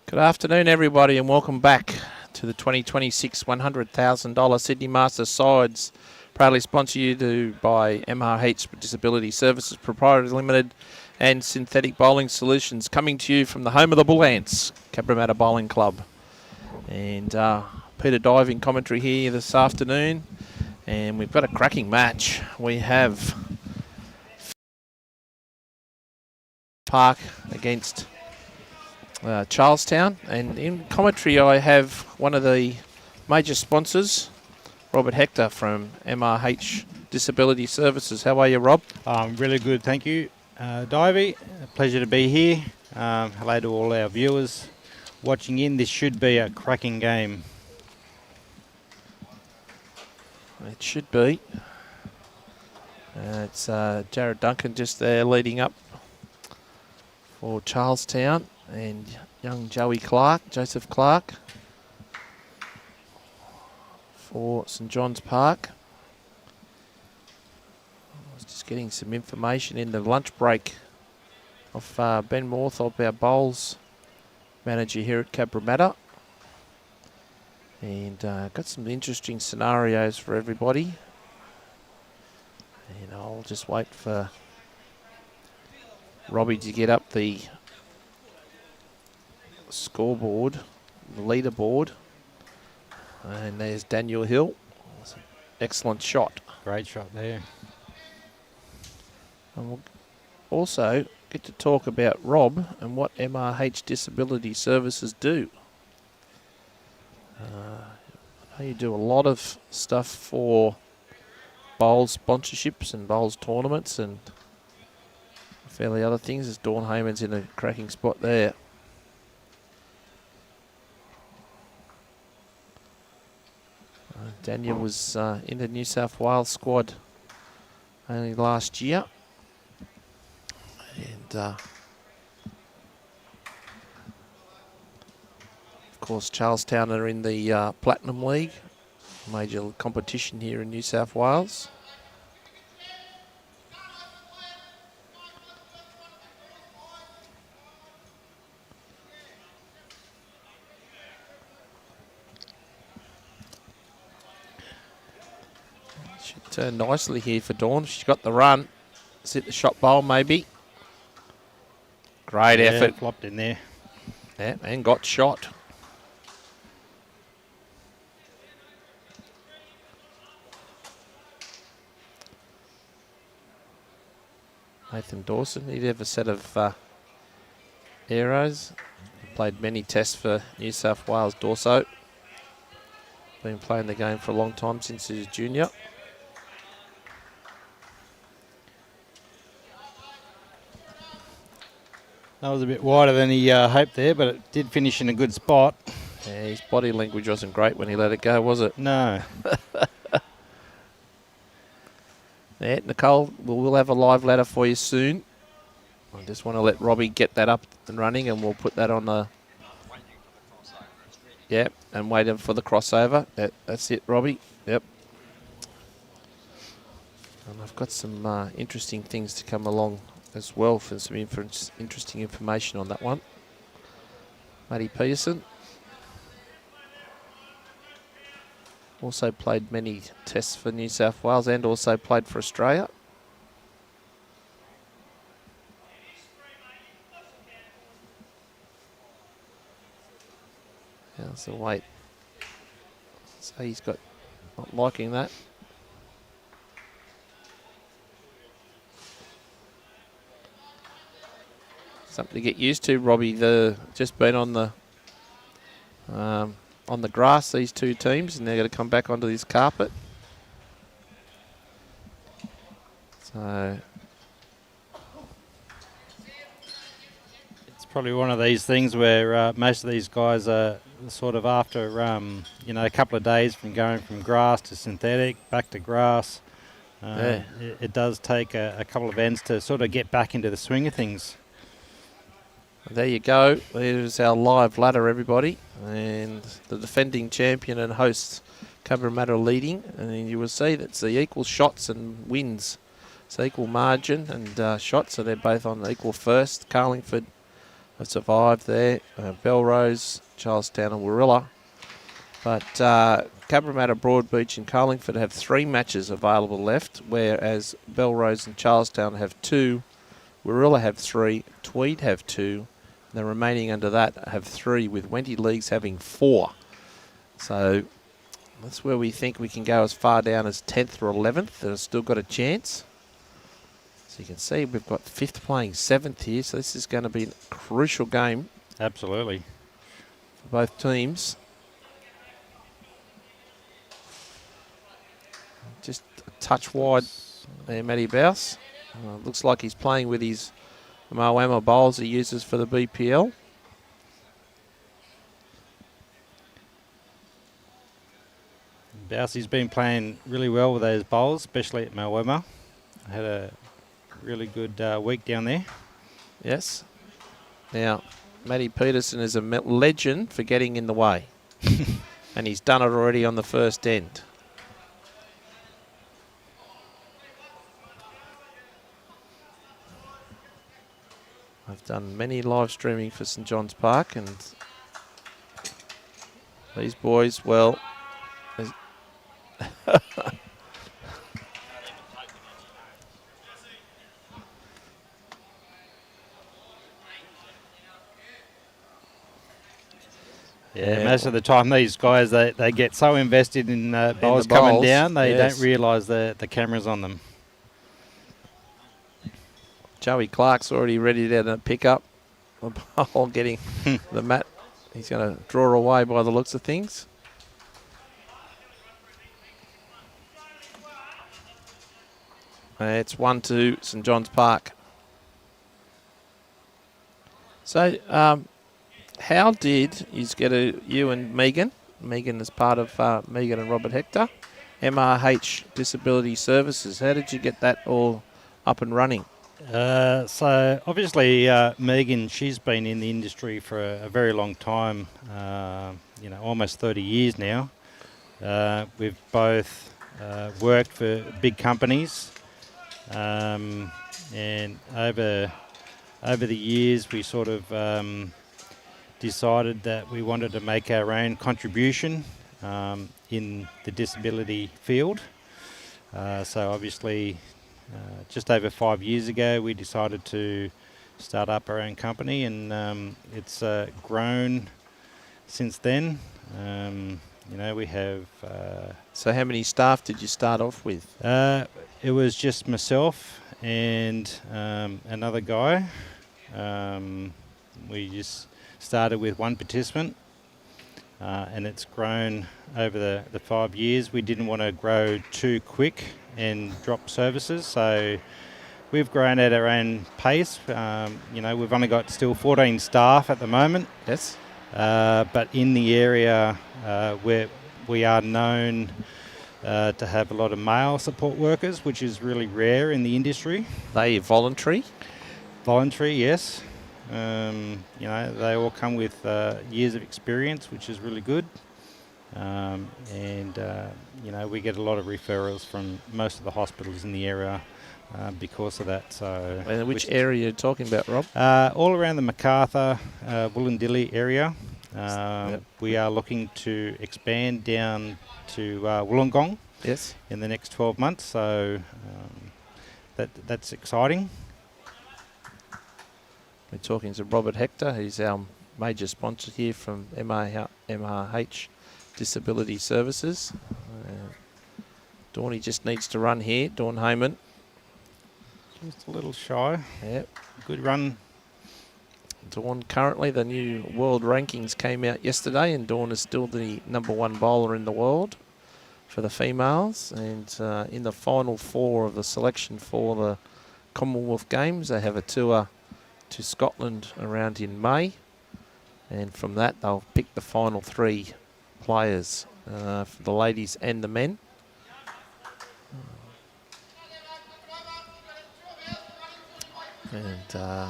Good afternoon, everybody, and welcome back to the 2026 $100,000 Sydney Masters Sides. Proudly sponsored you by MRH Disability Services Proprietary Limited and Synthetic Bowling Solutions, coming to you from the home of the Bull Ants, Cabramatta Bowling Club. And Peter Diving commentary here this afternoon, and we've got a cracking match. We have Clarke against Charlestown, and in commentary I have one of the major sponsors, Robert Hector from MRH Disability Services. How are you, Rob? Really good, thank you, Divey. A pleasure to be here. Hello to all our viewers watching in. This should be a cracking game. It should be. It's Jarrod Duncan just there leading up for Charlestown, and young Joseph Clarke for St John's Park. I was just getting some information in the lunch break of Ben Morthorpe, our bowls manager here at Cabramatta. And got some interesting scenarios for everybody. And I'll just wait for Robbie to get up the scoreboard, the leaderboard. And there's Daniel Hill. That's an excellent shot. Great shot there. And we'll also get to talk about Rob and what MRH Disability Services do. I know you do a lot of stuff for bowls sponsorships and bowls tournaments and fairly other things, as Dawn Hayman's in a cracking spot there. Daniel was in the New South Wales squad only last year. And of course Charlestown are in the Platinum League, major competition here in New South Wales. Should turn nicely here for Dawn. She's got the run. Let's hit the shot bowl maybe. Great effort. Flopped in there. Yeah, and got shot. Nathan Dawson, he'd have a set of arrows. Played many tests for New South Wales Dorso. Been playing the game for a long time, since he was junior. That was a bit wider than he hoped there, but it did finish in a good spot. Yeah, his body language wasn't great when he let it go, was it? No. Yeah, Nicole, we'll have a live ladder for you soon. I just want to let Robbie get that up and running, and we'll put that on the... Yep, and waiting for the crossover. That's it, Robbie. Yep. And I've got some interesting things to come along as well for some interesting information on that one. Matty Pietersen also played many tests for New South Wales and also played for Australia. How's the weight? So he's got not liking that. Something to get used to, Robbie. Just been on the grass, these two teams, and they're going to come back onto this carpet. So It's probably one of these things where most of these guys are sort of after a couple of days from going from grass to synthetic, back to grass. It does take a couple of ends to sort of get back into the swing of things. there you go. There's our live ladder, everybody. And the defending champion and hosts, Cabramatta, leading. And you will see that's the equal shots and wins. It's equal margin and shots, so they're both on equal first. Carlingford have survived there. Belrose, Charlestown and Warilla. But Cabramatta, Broadbeach and Carlingford have 3 matches available left, whereas Belrose and Charlestown have 2, Warilla have 3, Tweed have 2, and the remaining under that have 3, with Wenty Leagues having 4. So that's where we think we can go as far down as 10th or 11th. That have still got a chance. So you can see we've got 5th playing 7th here, so this is going to be a crucial game. Absolutely. For both teams. Just a touch wide there, Matty Baus. Looks like he's playing with his Moama bowls he uses for the BPL. Baus, he's been playing really well with those bowls, especially at Moama. Had a really good week down there. Yes. Now, Matty Pietersen is a legend for getting in the way. And he's done it already on the first end. I've done many live streaming for St John's Park, and these boys, well, yeah, most of the time these guys, they get so invested in bowls coming down, they don't realise the camera's on them. Joey Clarke's already ready to pick up the ball, getting the mat. He's going to draw away by the looks of things. It's 1-2 St John's Park. So, how did you get you and Megan? Megan is part of Megan and Robert Hector. MRH Disability Services. How did you get that all up and running? So obviously Megan, she's been in the industry for a very long time, almost 30 years now. We've both worked for big companies, and over the years we sort of decided that we wanted to make our own contribution in the disability field. So obviously just over 5 years ago we decided to start up our own company, and it's grown since then. We have... So how many staff did you start off with? It was just myself and another guy. We just started with one participant, and it's grown over the 5 years. We didn't want to grow too quick and drop services, so we've grown at our own pace. We've only got still 14 staff at the moment. Yes. But in the area where we are known to have a lot of male support workers, which is really rare in the industry. They voluntary? Voluntary, yes. They all come with years of experience, which is really good. We get a lot of referrals from most of the hospitals in the area because of that. So, and which area are you talking about, Rob? All around the Macarthur, Wollondilly area. Yep. We are looking to expand down to Wollongong. Yes. In the next 12 months. So that's exciting. We're talking to Robert Hector. He's our major sponsor here from MRH Disability Services. Dawny just needs to run here. Dawn Hayman. Just a little shy. Yep. Good run. Dawn currently, the new world rankings came out yesterday, and Dawn is still the #1 bowler in the world for the females. And in the final 4 of the selection for the Commonwealth Games, they have a tour to Scotland around in May, and from that they'll pick the final 3 players for the ladies and the men. And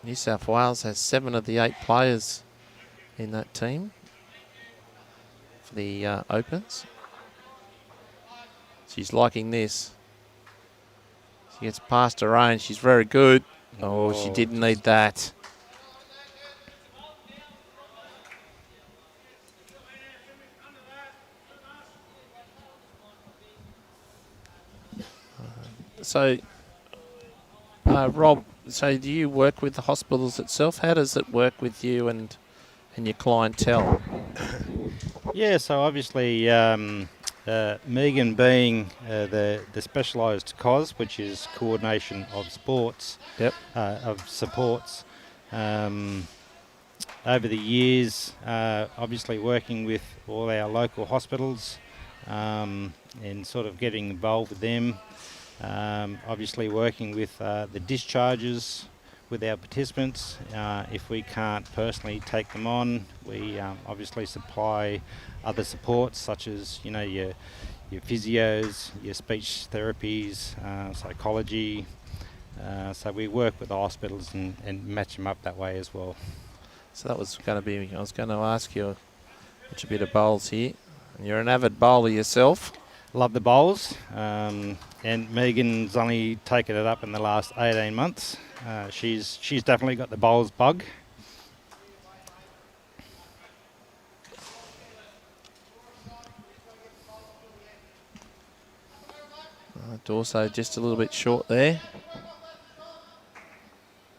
New South Wales has 7 of the 8 players in that team for the Opens. She's liking this. She gets past her own. She's very good. Oh, she didn't need that. So, Rob, so do you work with the hospitals itself? How does it work with you and your clientele? Yeah, so obviously Megan being the specialised COS, which is coordination of sports, Yep. of supports. Over the years, obviously working with all our local hospitals and sort of getting involved with them. Obviously working with the discharges with our participants. If we can't personally take them on, we obviously supply other supports such as, you know, your physios, your speech therapies, psychology. So we work with the hospitals and match them up that way as well. So that was going to be, I was going to ask you a bit of bowls here. And you're an avid bowler yourself. Love the bowls, and Megan's only taken it up in the last 18 months. She's definitely got the bowls bug. Dawson just a little bit short there.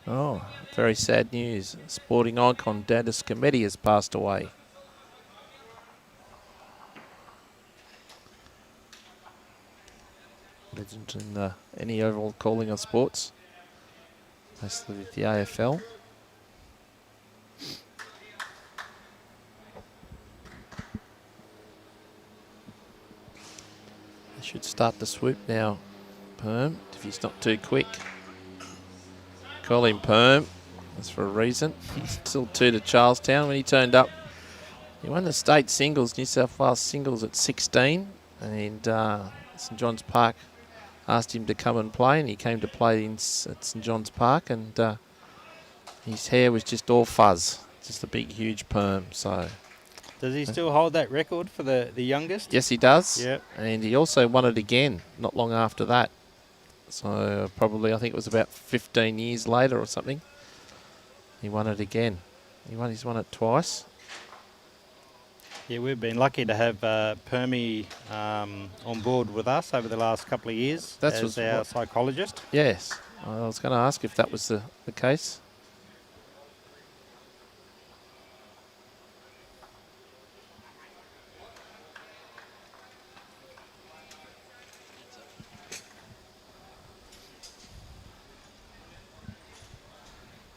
Oh, very sad news. Sporting icon Dadis Committee has passed away. Legend in any overall calling of sports. Mostly with the AFL. They should start the swoop now, Perm, if he's not too quick. Call him Perm. That's for a reason. Still 2 to Charlestown. When he turned up, he won the state singles, New South Wales singles at 16. And St John's Park asked him to come and play, and he came to play at St John's Park. And his hair was just all fuzz. Just a big, huge perm. So, does he still hold that record for the youngest? Yes, he does. Yep. And he also won it again not long after that. So probably, I think it was about 15 years later or something. He won it again. He's won it twice. Yeah, we've been lucky to have Permy on board with us over the last couple of years as our psychologist. Yes. I was going to ask if that was the case.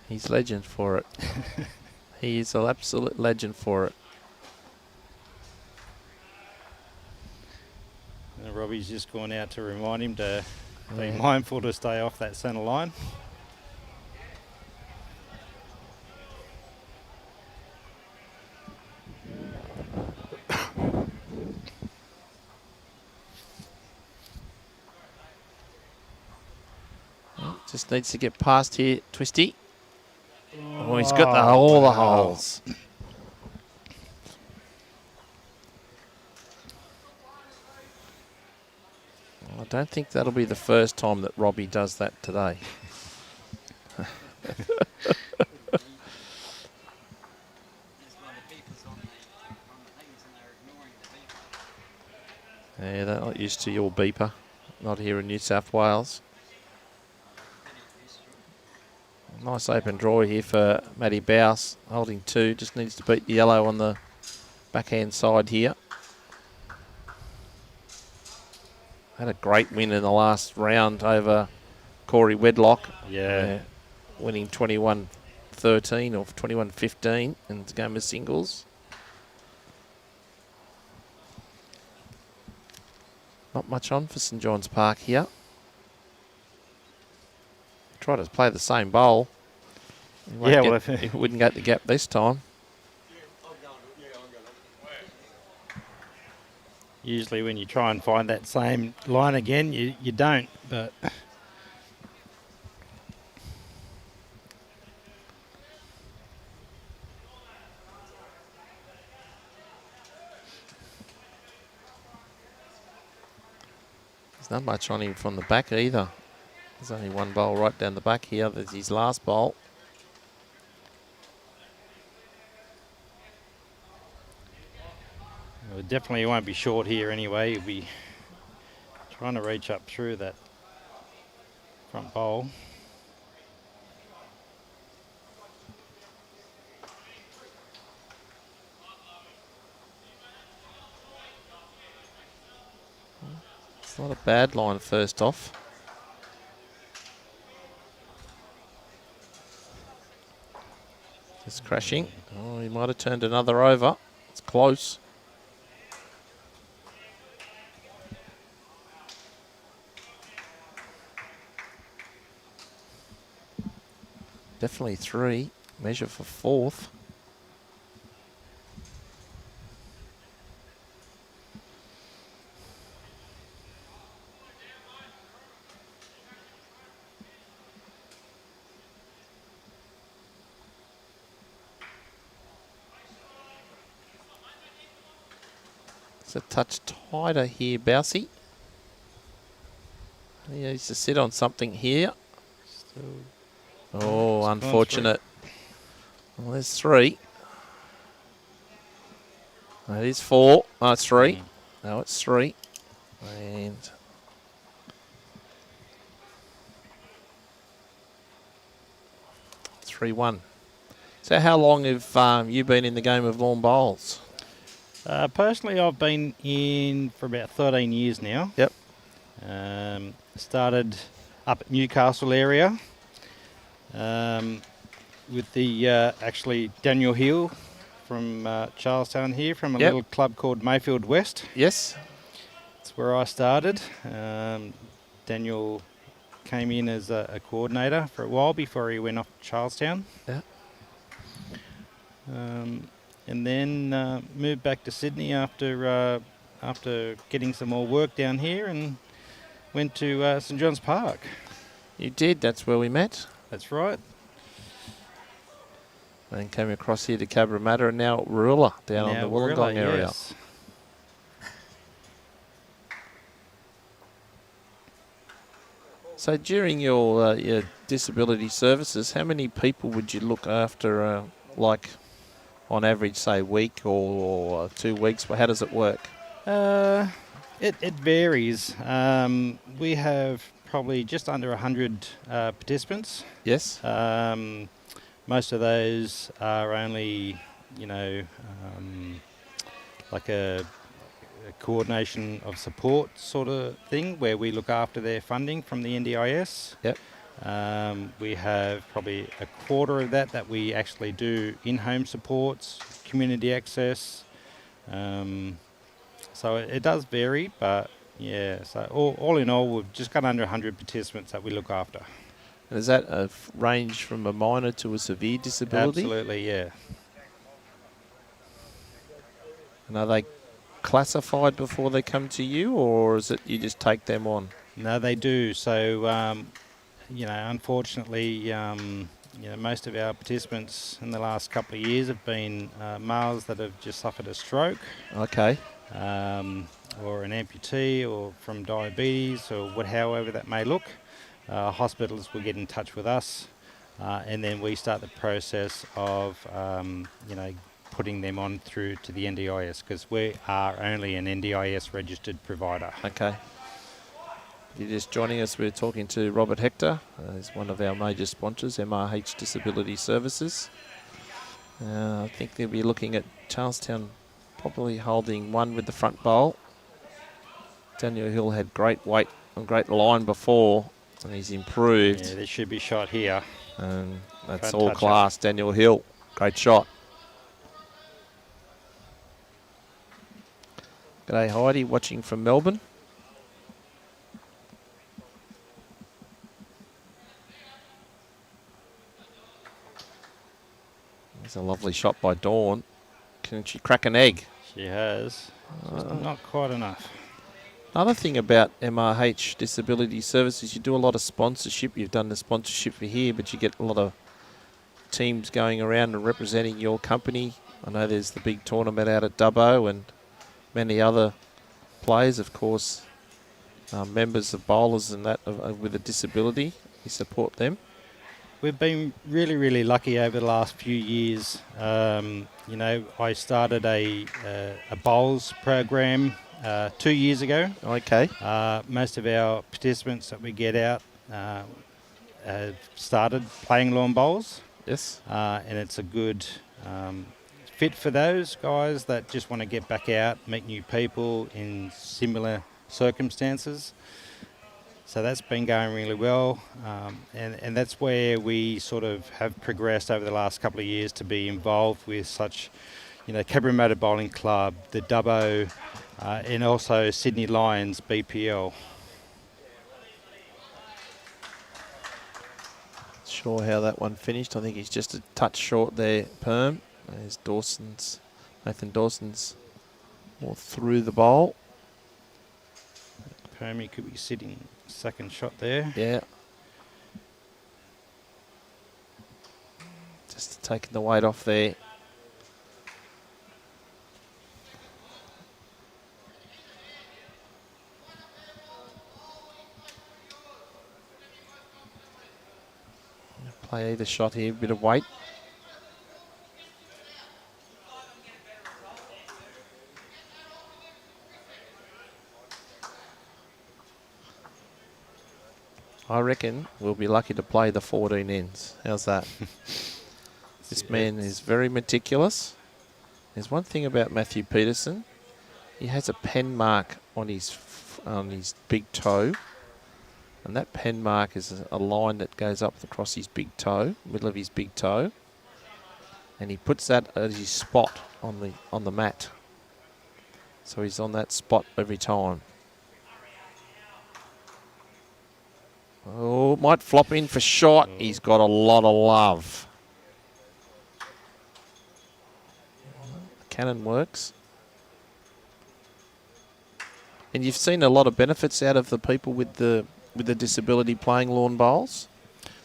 He's legend for it. He is an absolute legend for it. And Robbie's just gone out to remind him to be mindful to stay off that centre line. Just needs to get past here, Twisty. Oh, he's got all the holes. I don't think that'll be the first time that Robbie does that today. Yeah, they're not used to your beeper. Not here in New South Wales. Nice open draw here for Matty Baus, holding 2. Just needs to beat the yellow on the backhand side here. Had a great win in the last round over Corey Wedlock. Yeah. Winning 21-13 or 21-15 in the game of singles. Not much on for St John's Park here. Try to play the same bowl. He wouldn't get the gap this time. Usually when you try and find that same line again, you don't, but... There's not much on him from the back either. There's only one bowl right down the back here. There's his last bowl. Well, definitely won't be short here anyway. He'll be trying to reach up through that front bowl. It's not a bad line first off. Just crashing. Oh, he might have turned another over. It's close. Definitely 3. Measure for 4th. It's a touch tighter here, Bausey. He needs to sit on something here. Oh, unfortunate. Well, there's 3. That is 4. Oh, it's 3. No, it's 3. And 3-1. So how long have you been in the game of lawn bowls? Personally, I've been in for about 13 years now. Yep. Started up at Newcastle area with the actually Daniel Hill from Charlestown here, from a little club called Mayfield West. Yes. That's where I started. Daniel came in as a coordinator for a while before he went off to Charlestown. Yeah. And then moved back to Sydney after getting some more work down here, and went to St John's Park. You did. That's where we met. That's right. And came across here to Cabramatta, and now at Warilla down on the Wollongong area. Yes. So during your disability services, how many people would you look after, like on average, say week or 2 weeks? How does it work? It varies. We have probably just under 100 participants. Yes. Most of those are only, like a coordination of support sort of thing, where we look after their funding from the NDIS. Yep. We have probably a quarter of that we actually do in-home supports, community access. So it does vary, but yeah, so all in all, we've just got under 100 participants that we look after. And is that a range from a minor to a severe disability? Absolutely, yeah. And are they classified before they come to you, or is it you just take them on? No, they do. So, unfortunately, most of our participants in the last couple of years have been males that have just suffered a stroke. Okay. Or an amputee, or from diabetes, or however that may look. Hospitals will get in touch with us, and then we start the process of, putting them on through to the NDIS, because we are only an NDIS registered provider. Okay. If you're just joining us, we're talking to Robert Hector. He's one of our major sponsors, MRH Disability Services. I think they'll be looking at Charlestown probably holding 1 with the front bowl. Daniel Hill had great weight and great line before, and he's improved. Yeah, there should be shot here. And that's Don't all touch class. Daniel Hill, great shot. G'day Heidi, watching from Melbourne. There's a lovely shot by Dawn. Can she crack an egg? She has. Just not quite enough. Another thing about MRH Disability Services, you do a lot of sponsorship. You've done the sponsorship for here, but you get a lot of teams going around and representing your company. I know there's the big tournament out at Dubbo, and many other players, of course, members of bowlers and that with a disability. You support them. We've been really, really lucky over the last few years. I started a bowls program 2 years ago. Okay. Most of our participants that we get out have started playing lawn bowls. Yes. And it's a good fit for those guys that just want to get back out, meet new people in similar circumstances. So that's been going really well, and that's where we sort of have progressed over the last couple of years to be involved with such, Cabramatta Bowling Club, the Dubbo, and also Sydney Lions BPL. Sure how that one finished. I think he's just a touch short there, Perm. There's Nathan Dawson's more through the bowl. Permy could be sitting second shot there. Yeah. Just taking the weight off there. Play either shot here, a bit of weight. I reckon we'll be lucky to play the 14 ends. How's that? This man is very meticulous. There's one thing about Mathew Pietersen. He has a pen mark on his big toe. And that pen mark is a line that goes up across his big toe, middle of his big toe. And he puts that as his spot on the mat. So he's on that spot every time. Oh, might flop in for shot. He's got a lot of love. Cannon works. And you've seen a lot of benefits out of the people with the disability playing lawn bowls?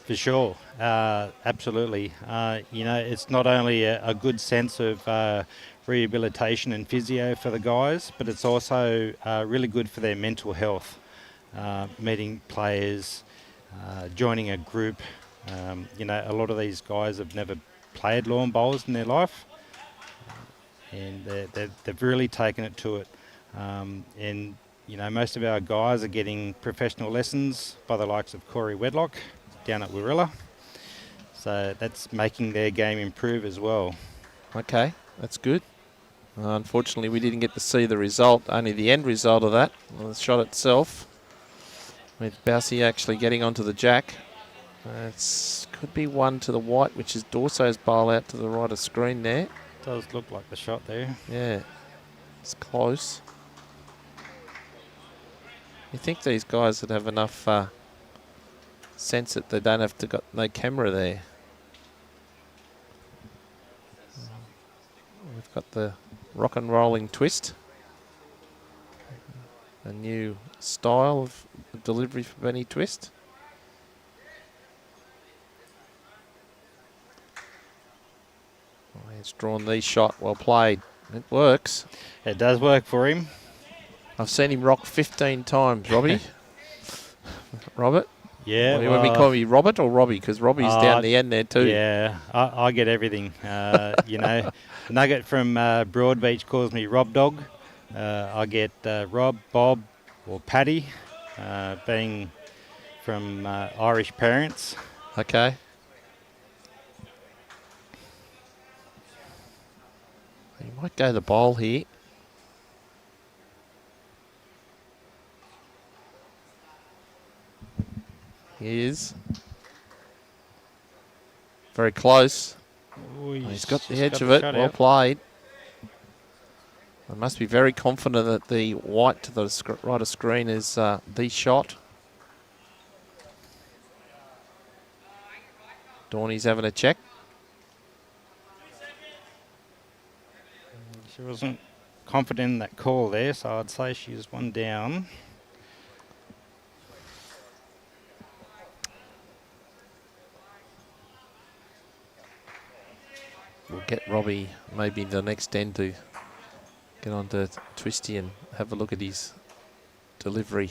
For sure, absolutely. It's not only a good sense of rehabilitation and physio for the guys, but it's also really good for their mental health. Meeting players, joining a group. A lot of these guys have never played lawn bowls in their life, and they've really taken it to it. And most of our guys are getting professional lessons by the likes of Corey Wedlock down at Warilla. So that's making their game improve as well. Okay, that's good. Unfortunately, we didn't get to see the result, only the end result of that, the shot itself, with Bausy actually getting onto the jack. It could be one to the white, which is Dorso's bowl out to the right of screen there. Does look like the shot there. Yeah, it's close. You think these guys would have enough sense that they don't have to got no camera there. We've got the rock and rolling twist. A new style of delivery for Benny Twist. Oh, he's drawn the shot. Well played. It works. It does work for him. I've seen him rock 15 times, Robbie. Robert? Yeah. Well, you want me to call me Robert or Robbie? Because Robbie's down the end there too. Yeah, I get everything. Nugget from Broadbeach calls me Rob Dog. I get Rob, Bob, or Paddy, being from Irish parents. Okay. He might go the bowl here. He is. Very close. Ooh, He's got the edge of it. Well played. I must be very confident that the white to the right of screen is the shot. Dawny's having a check. She wasn't confident in that call there, so I'd say she's one down. We'll get Robbie maybe the next end to get on to Twisty and have a look at his delivery.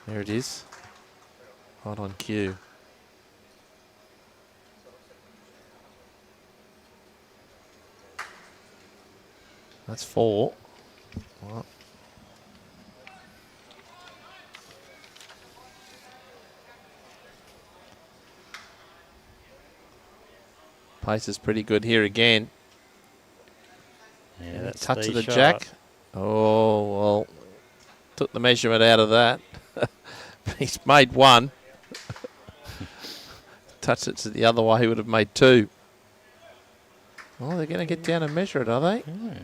There it is. Right on cue. That's 4. Well, Pace is pretty good here again. Yeah, that's touch of the shot. jack. Oh, well, took the measurement out of that. He's made one. Touched it to the other way, he would have made two. Oh, they're going to get down and measure it, are they? Yeah.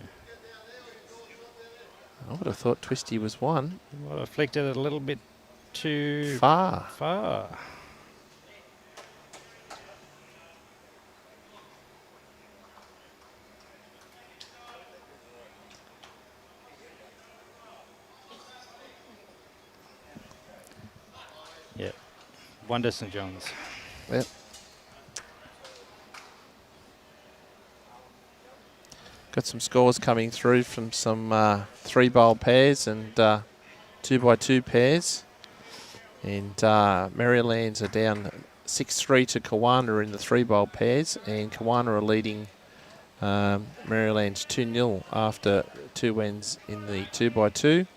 I would have thought Twisty was one. Well, I flicked it a little bit too Far. Yeah. Wonder St. John's. Yep. Got some scores coming through from some 3-bowl pairs and 2x2 pairs. And Marylands are down 6-3 to Kawana in the 3-bowl pairs. And Kawana are leading Marylands 2-0 after 2 ends in the 2x2.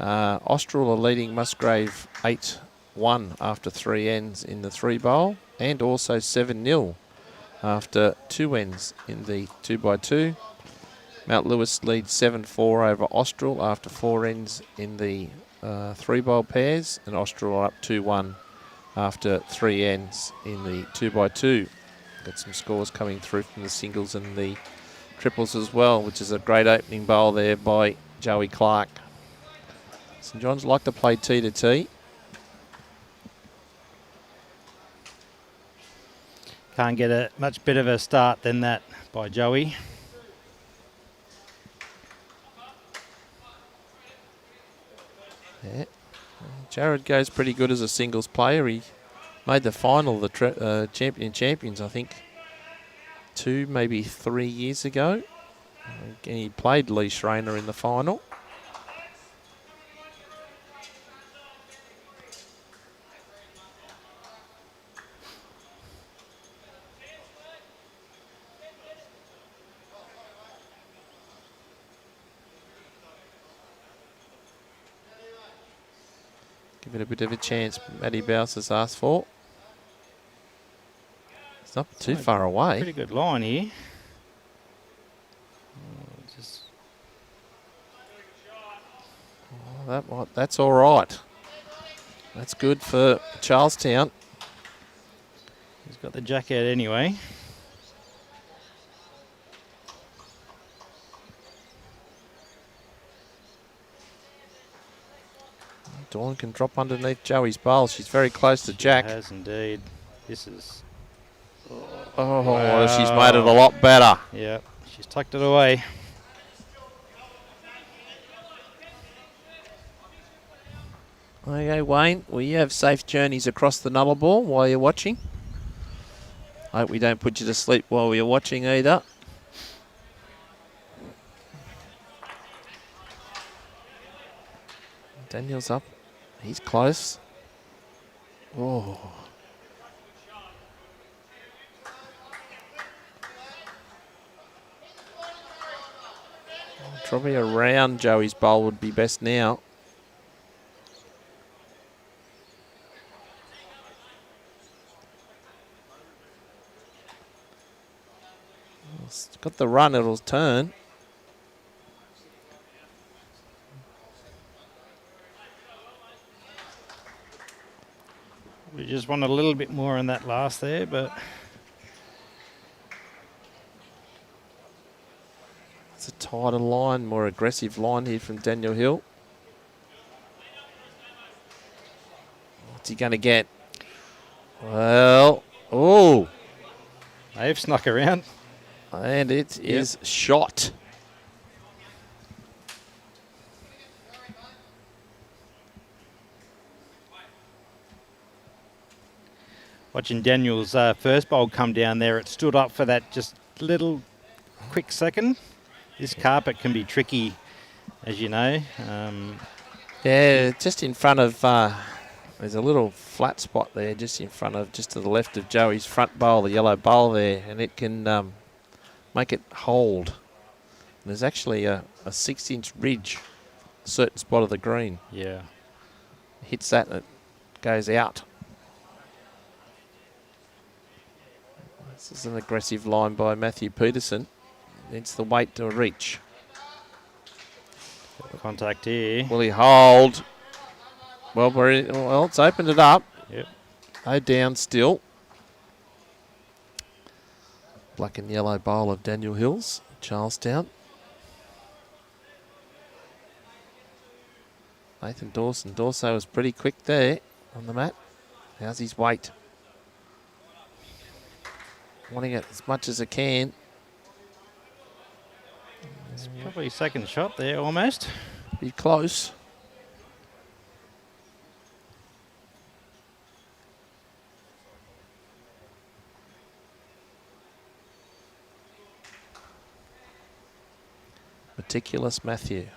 Austral are leading Musgrave 8-1 after 3 ends in the 3-bowl. And also 7-0 after 2 ends in the 2x2. Mount Lewis leads 7-4 over Austral after 4 ends in the 3-bowl pairs, and Austral are up 2-1 after 3 ends in the 2x2. Got some scores coming through from the singles and the triples as well, which is a great opening bowl there by Joey Clarke. St John's like to play T to T. Can't get a much better of a start than that by Joey. Yeah. Jarrod goes pretty good as a singles player. He made the final, the champions, I think, 2, maybe 3 years ago. And he played Lee Schreiner in the final. Give it a bit of a chance, Matty Baus has asked for. It's not too far away. Pretty good line here. That's all right. That's good for Charlestown. He's got the jack out anyway. Dawn can drop underneath Joey's bowl. She's very close to Jack. She has indeed. This is... Oh, wow. She's made it a lot better. Yeah, she's tucked it away. Okay, Wayne, well, you have safe journeys across the Nullarbor while you're watching. I hope we don't put you to sleep while you're watching either. Daniel's up. He's close. Oh. Probably around Joey's bowl would be best now. It's got the run, it'll turn. We just want a little bit more on that last there, but... It's a tighter line, more aggressive line here from Daniel Hill. What's he going to get? Well, oh. They've snuck around. And it is shot. Watching Daniel's first bowl come down there, it stood up for that just little quick second. This carpet can be tricky, as you know. Yeah, just in front of, there's a little flat spot there just in front of, just to the left of Joey's front bowl, the yellow bowl there, and it can make it hold. And there's actually a 6-inch ridge, a certain spot of the green. Yeah. Hits that and it goes out. This is an aggressive line by Mathew Pietersen. Needs the weight to reach. Contact here. Will he hold? Well, it's opened it up. Yep. No down still. Black and yellow bowl of Daniel Hills, Charlestown. Nathan Dawson. Dawson was pretty quick there on the mat. How's his weight? Wanting it as much as it can. It's probably second shot there almost. Be close. Meticulous Mathew.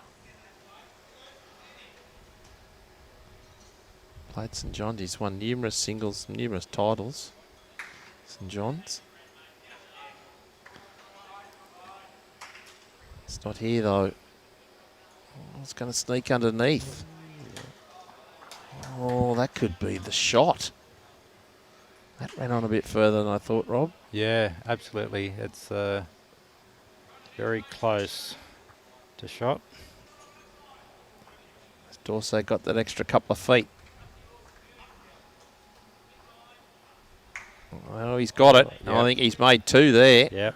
Played St John's. He's won numerous singles, numerous titles. St John's. It's not here though. Oh, it's going to sneak underneath. Oh, that could be the shot. That ran on a bit further than I thought, Rob. Yeah, absolutely. It's very close to shot. Dawson got that extra couple of feet. Well, he's got it. Yep. I think he's made two there. Yep.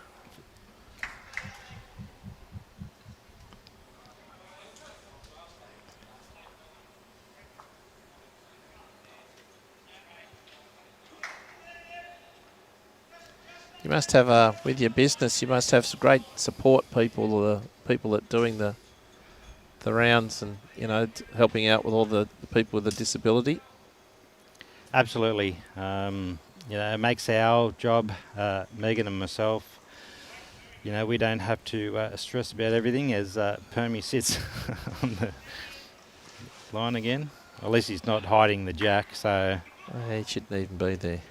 You must have, with your business, you must have some great support people, the people that doing the rounds and, you know, helping out with all the people with a disability. Absolutely. You know, it makes our job, Megan and myself, you know, we don't have to stress about everything as Permy sits on the line again. At least he's not hiding the jack, so... He shouldn't even be there.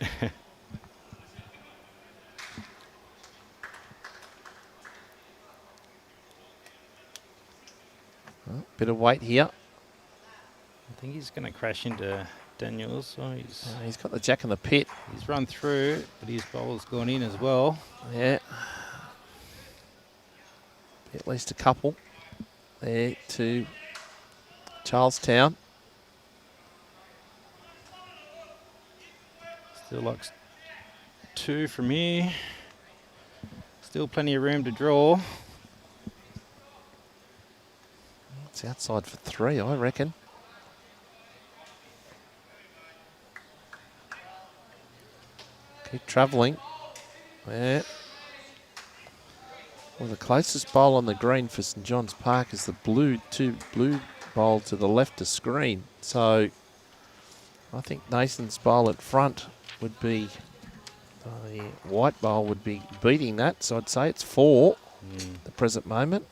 Well, bit of weight here. I think he's going to crash into Daniels. Oh, he's got the jack in the pit. He's run through, but his bowl's gone in as well. Yeah. Be at least a couple there to Charlestown. Still likes two from here. Still plenty of room to draw. It's outside for three, I reckon. Keep travelling. Yeah. Well, the closest bowl on the green for St John's Park is the blue bowl to the left of screen. So I think Nathan's bowl at front would be, the white bowl would be beating that. So I'd say it's four at the present moment.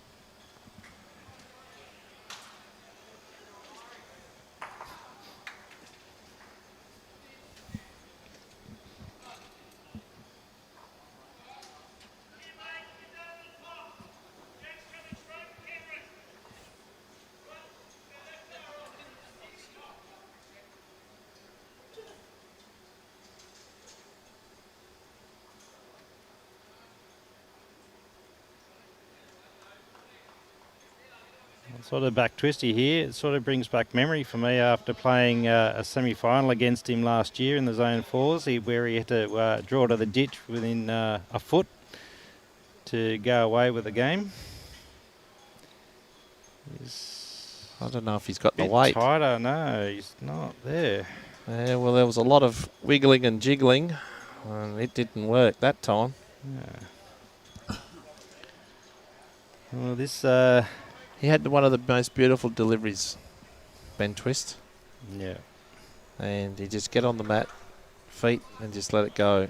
Sort of back twisty here. It sort of brings back memory for me after playing a semi-final against him last year in the zone fours, where he had to draw to the ditch within a foot to go away with the game. I don't know if he's got the bit weight. Tighter, no, he's not there. Yeah, well, there was a lot of wiggling and jiggling, and it didn't work that time. Yeah. Well, this... He had one of the most beautiful deliveries, Ben Twist. Yeah. And he just get on the mat, feet, and just let it go.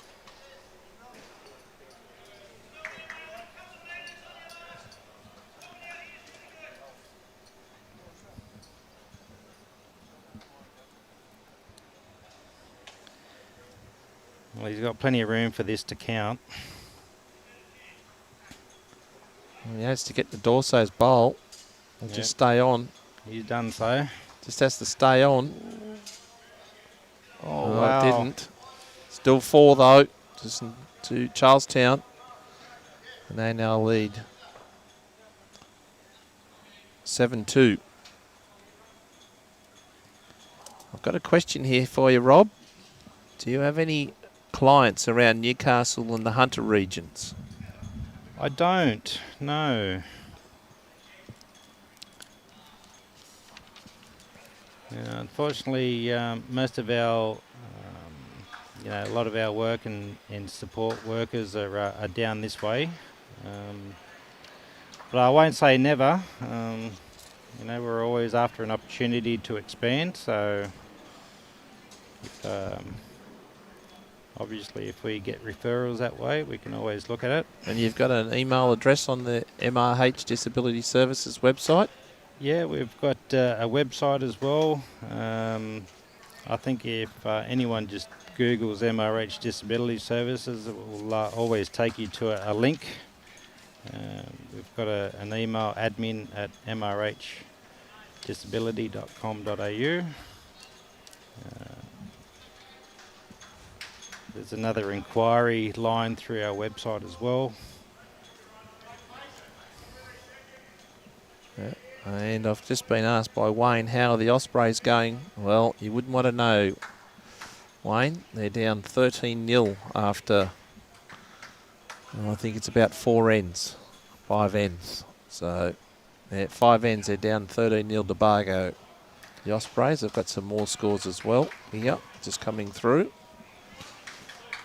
Well, he's got plenty of room for this to count. He has to get the Dorsey's bowl and just stay on. He's done so. Just has to stay on. Oh, wow. It didn't. Still four, though. Pietersen to Charlestown. And they now lead 7-2. I've got a question here for you, Rob. Do you have any clients around Newcastle and the Hunter regions? I don't, no. Yeah, unfortunately, most of our, a lot of our work and support workers are down this way. But I won't say never. We're always after an opportunity to expand. So, obviously, if we get referrals that way, we can always look at it. And you've got an email address on the MRH Disability Services website? Yeah, we've got a website as well. I think if anyone just Googles MRH Disability Services, it will always take you to a link. We've got an email, admin@mrhdisability.com.au. There's another inquiry line through our website as well. Yeah. And I've just been asked by Wayne how are the Ospreys going. Well, you wouldn't want to know, Wayne. They're down 13-0 after, I think it's about 5 ends. So, 5 ends, they're down 13-0 to Bargo. The Ospreys have got some more scores as well here, just coming through.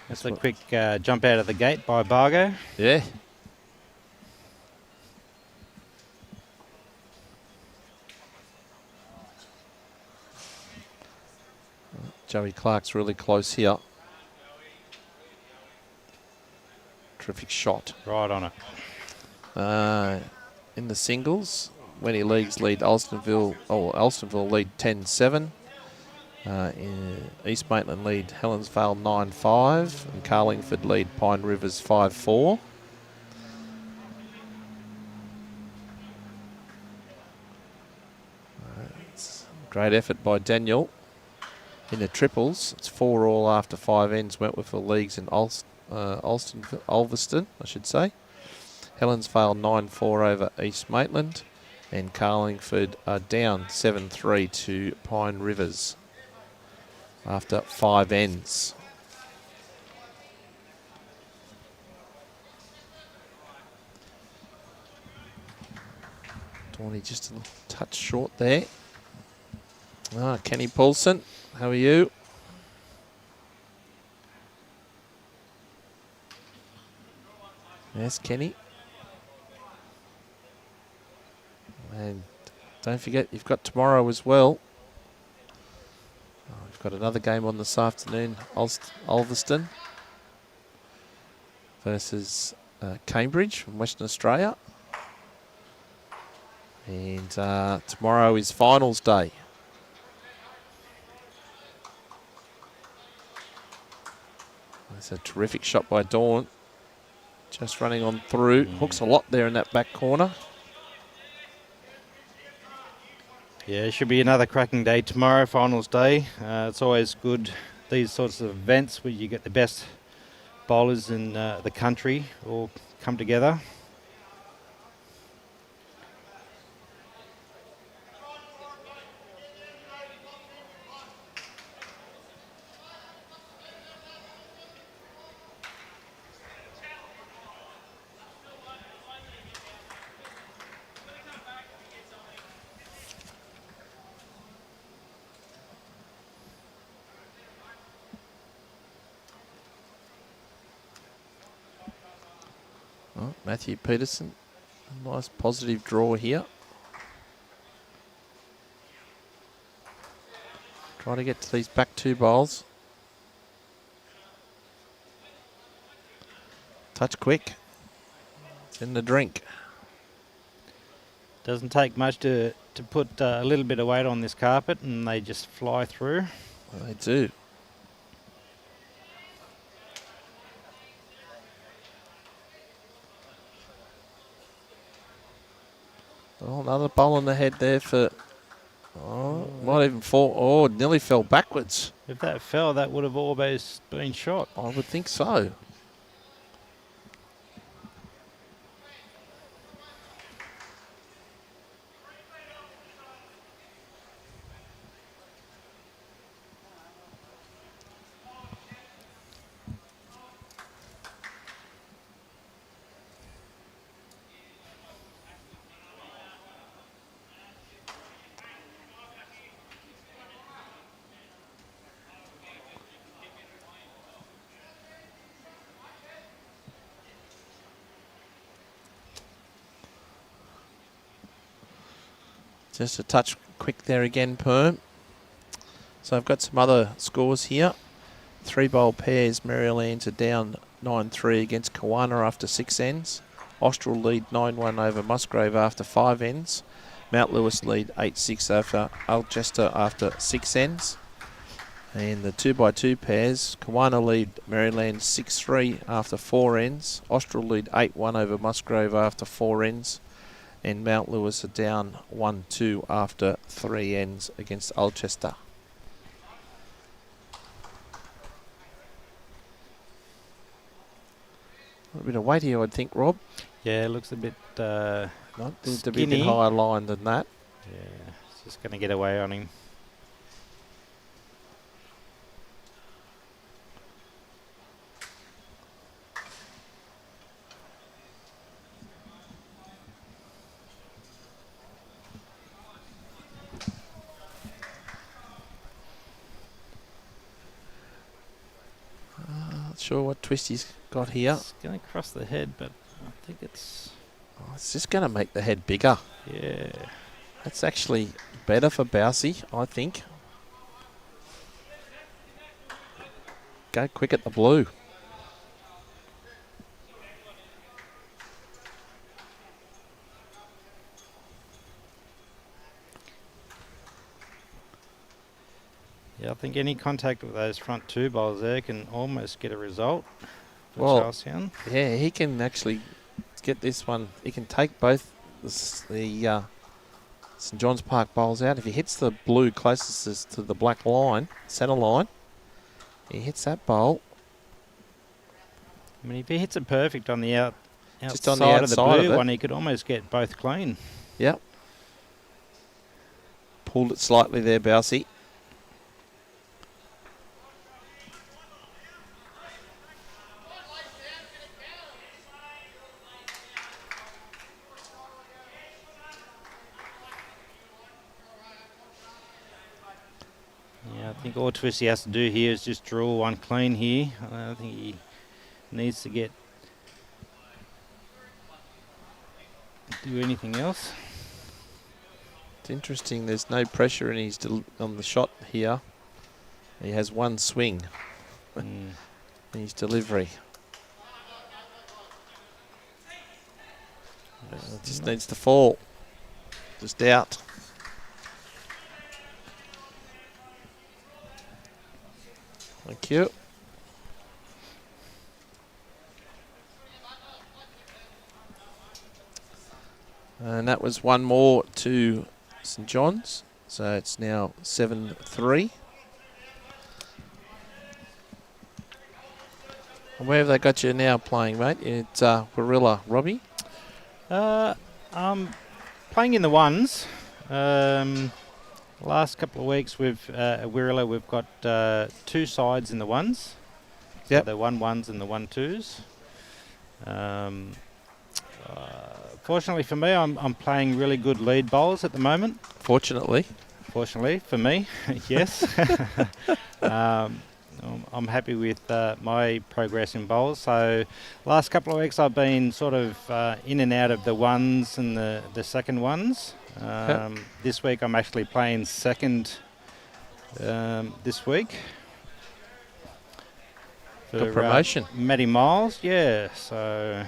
That's a quick jump out of the gate by Bargo. Yeah. Joey Clarke's really close here. Terrific shot. Right on it. In the singles, Wenny Leagues lead Alstonville lead 10-7. East Maitland lead Helensvale 9-5. And Carlingford lead Pine Rivers 5-4. Great effort by Daniel. In the triples, it's 4-all after 5 ends. Wentworthville Leagues in Ulverston, I should say. Helensvale 9-4 over East Maitland. And Carlingford are down 7-3 to Pine Rivers after 5 ends. Dawny just a touch short there. Kenny Paulson, how are you? Yes, Kenny. And don't forget, you've got tomorrow as well. We've got another game on this afternoon. Ulverston versus Cambridge from Western Australia. And tomorrow is finals day. That's a terrific shot by Dawn. Just running on through. Hooks a lot there in that back corner. Yeah, it should be another cracking day tomorrow, finals day. It's always good, these sorts of events where you get the best bowlers in the country all come together. Mathew Pietersen, a nice positive draw here. Trying to get to these back 2 bowls. Touch quick. It's in the drink. Doesn't take much to put a little bit of weight on this carpet and they just fly through. Well, they do. Oh, another bowl on the head there for... Oh, might even fall... Oh, nearly fell backwards. If that fell, that would have almost been shot. I would think so. Just a touch quick there again, Perm. So I've got some other scores here. 3-bowl pairs, Marylands are down 9-3 against Kawana after 6 ends. Austral lead 9-1 over Musgrave after 5 ends. Mount Lewis lead 8-6 over Alcester after 6 ends. And the 2x2 pairs, Kawana lead Maryland 6-3 after 4 ends. Austral lead 8-1 over Musgrave after 4 ends. And Mount Lewis are down 1-2 after 3 ends against Alcester. A bit of weight here, I'd think, Rob. Yeah, it looks a bit Not seems to be a skinny. bit higher line than that. Yeah, it's just going to get away on him. Not sure what twist he's got here. It's going to cross the head, but I think it's... Oh, it's just going to make the head bigger. Yeah. That's actually better for Bausey, I think. Go quick at the blue. Yeah, I think any contact with those front 2 bowls there can almost get a result for Well, Charlestown. Yeah, he can actually get this one. He can take both the St John's Park bowls out. If he hits the blue closest to the black line, centre line, he hits that bowl. I mean, if he hits it perfect on the outside Just on the of the outside of blue it. one, he could almost get both clean. Yep. Pulled it slightly there, Bausey. Yeah, I think all Twisty has to do here is just draw one clean here. I don't think he needs to do anything else. It's interesting. There's no pressure in his on the shot here. He has one swing in his delivery. It just needs to fall. Just out. Thank you. And that was one more to St John's. So it's now 7-3. And where have they got you now playing, mate? It's Warilla, Robbie? I'm playing in the ones. Last couple of weeks with Wirrilla, we've got 2 sides in the ones. Yep. So the 1-1s and the 1-2s. Fortunately for me, I'm playing really good lead bowls at the moment. Fortunately. Fortunately for me, yes. I'm happy with my progress in bowls. So last couple of weeks I've been sort of in and out of the ones and the second ones. This week I'm actually playing second this week. For promotion. Matty Miles, yeah. So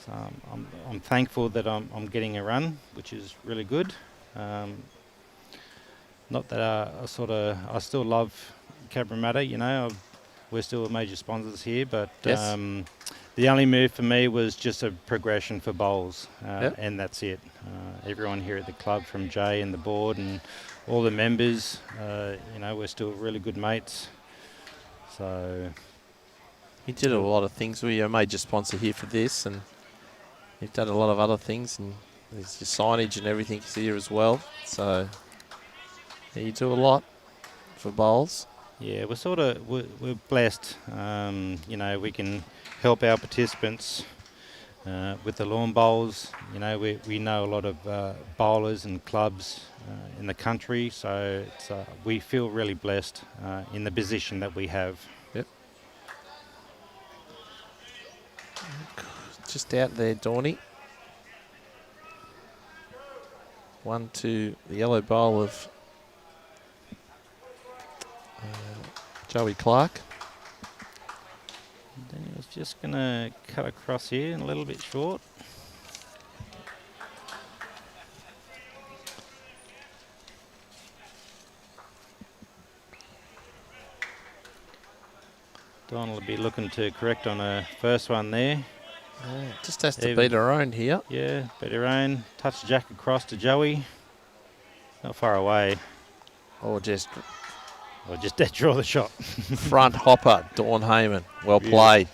I'm thankful that I'm getting a run, which is really good. Not that I still love Cabramatta, you know. We're still major sponsors here, but Yes. the only move for me was just a progression for bowls, and that's it. Everyone here at the club, from Jay and the board and all the members, you know, we're still really good mates. So You did a lot of things. We're a major sponsor here for this, and you've done a lot of other things, and there's your signage and everything here as well. So yeah, you do a lot for bowls. yeah, we're blessed. You know, we can help our participants with the lawn bowls. You know, we know a lot of bowlers and clubs in the country, so we feel really blessed in the position that we have. Yep. Just out there, Dawny. One to the yellow bowl of Joey Clarke. Daniel's just going to cut across here and a little bit short. Don will be looking to correct on a first one there. Yeah, just has to beat her own here. Yeah, beat her own. Touch Jack across to Joey. Not far away. Or just dead draw the shot. front hopper, Dawn Hayman. Well played.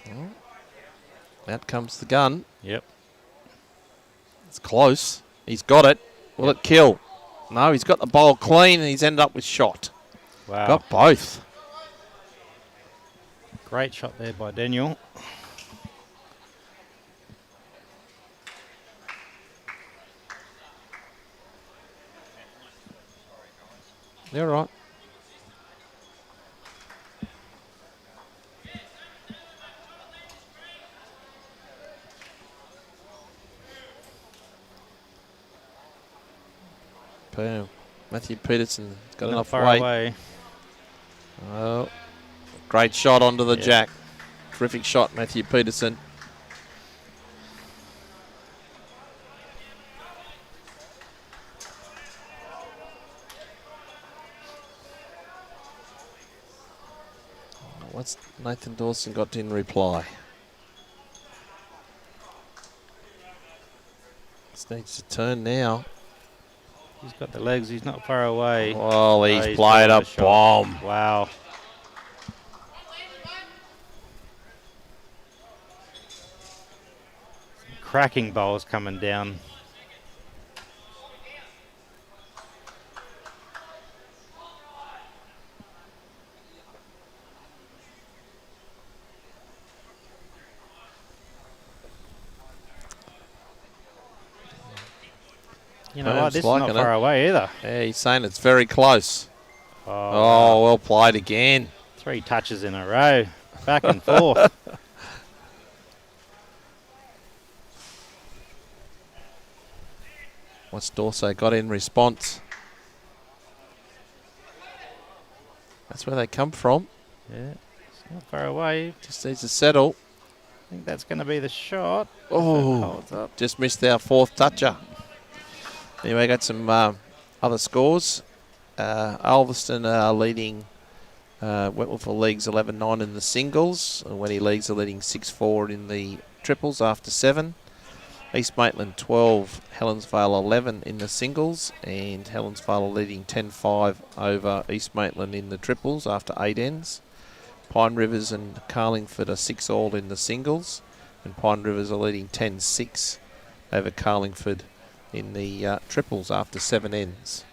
Well, out comes the gun. Yep. It's close. He's got it. Will it kill? No, he's got the bowl clean and he's ended up with shot. Wow. Got both. Great shot there by Daniel. You're right. Boom. Mathew Pietersen got enough far weight. Away. Oh, great shot onto the jack. Terrific shot, Mathew Pietersen. What's Nathan Dawson got in reply? This needs to turn now. He's got the legs. He's not far away. Oh, he's played a bomb. Wow. Cracking bowls coming down. You know what? This is not far away either. Yeah, he's saying it's very close. Oh, wow. Well played again. 3 touches in a row. Back and forth. What's Dorso got in response? That's where they come from. Yeah, it's not far away. Just needs to settle. I think that's going to be the shot. Oh, just missed our 4th toucher. Anyway, got some other scores. Ulverston are leading Wentworth leagues 11-9 in the singles. When he leagues are leading 6-4 in the triples after 7. East Maitland 12, Helensvale 11 in the singles, and Helensvale are leading 10-5 over East Maitland in the triples after 8 ends. Pine Rivers and Carlingford are 6-all in the singles, and Pine Rivers are leading 10-6 over Carlingford in the triples after 7 ends.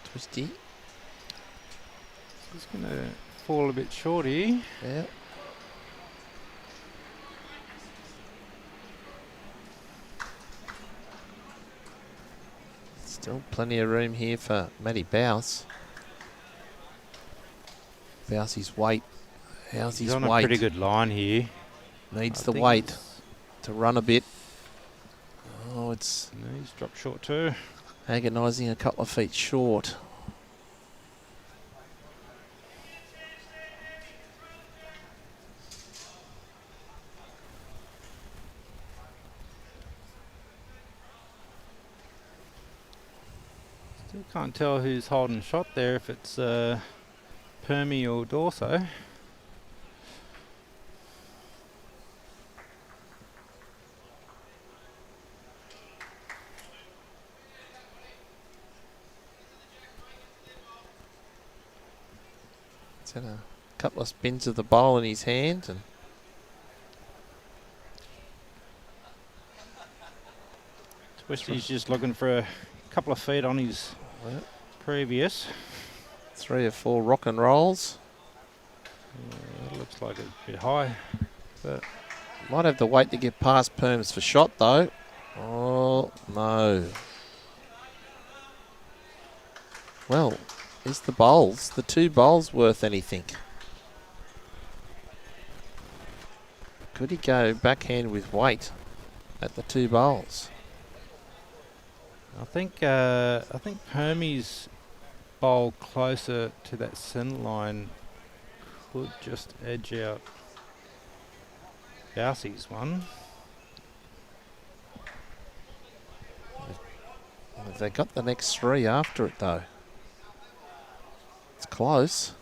Twisty. He's going to fall a bit short here. Yeah. Still plenty of room here for Matty Baus. Baus's weight. How's his He's on weight? a pretty good line here. Needs the weight to run a bit. Oh, it's... No, he's dropped short too. Agonising a couple of feet short. Still can't tell who's holding shot there, if it's Permy or Dorso. He's had a couple of spins of the bowl in his hand, and Westy's just looking for a couple of feet on his previous. 3 or 4 rock and rolls. It looks like it's a bit high. But Might have the weight to get past Perms for shot, though. Oh, no. Well, is the 2 bowls worth anything? Could he go backhand with weight at the 2 bowls? I think Permy's bowl closer to that centre line could just edge out Bausi's one. Have they got the next 3 after it, though? It's close.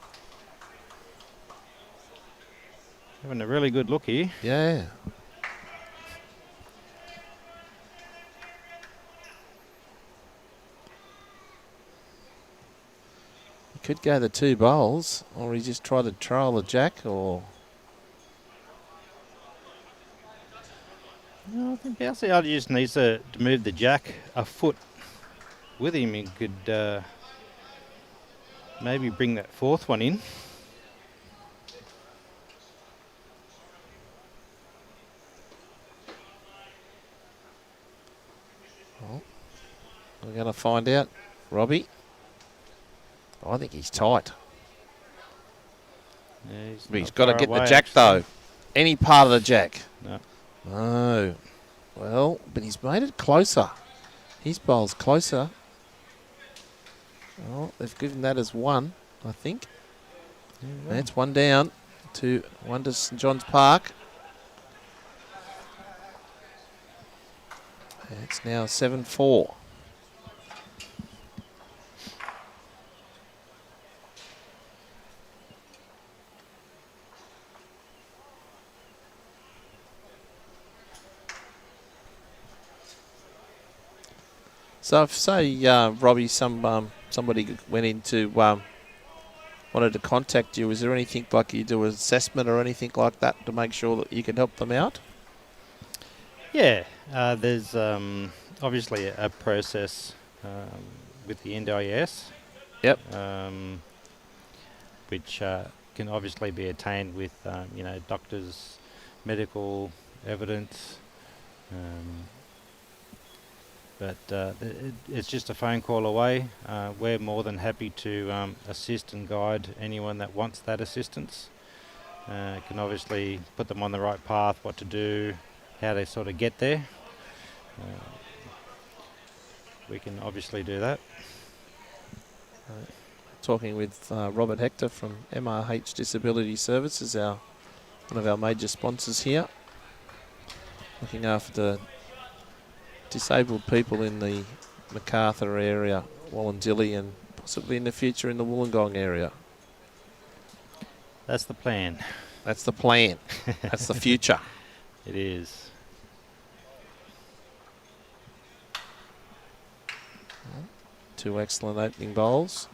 Having a really good look here. Yeah. He could go the 2 bowls, or he just try to trail the jack, or... No, I think Bausi just needs to move the jack a foot with him. He could maybe bring that 4th one in. Well, we're going to find out. Robbie? I think he's tight. Yeah, He's got to get the away, jack, actually. though. Any part of the jack. No. No. Well, but he's made it closer. His bowl's closer. Oh, they've given that as 1, I think. Yeah. That's 1 down to St John's Park. It's now 7-4. So if, say, Robbie, somebody went into, wanted to contact you, is there anything like you do an assessment or anything like that to make sure that you can help them out? Yeah, there's obviously a process with the NDIS. Yep. Which can obviously be attained with, doctors' medical evidence. But it's just a phone call away. We're more than happy to assist and guide anyone that wants that assistance. Can obviously put them on the right path, what to do, how they sort of get there. We can obviously do that. Talking with Robert Hector from MRH Disability Services, one of our major sponsors here, looking after disabled people in the Macarthur area, Wallandilly, and possibly in the future in the Wollongong area. That's the plan. That's the plan. That's the future. It is. Two excellent opening bowls.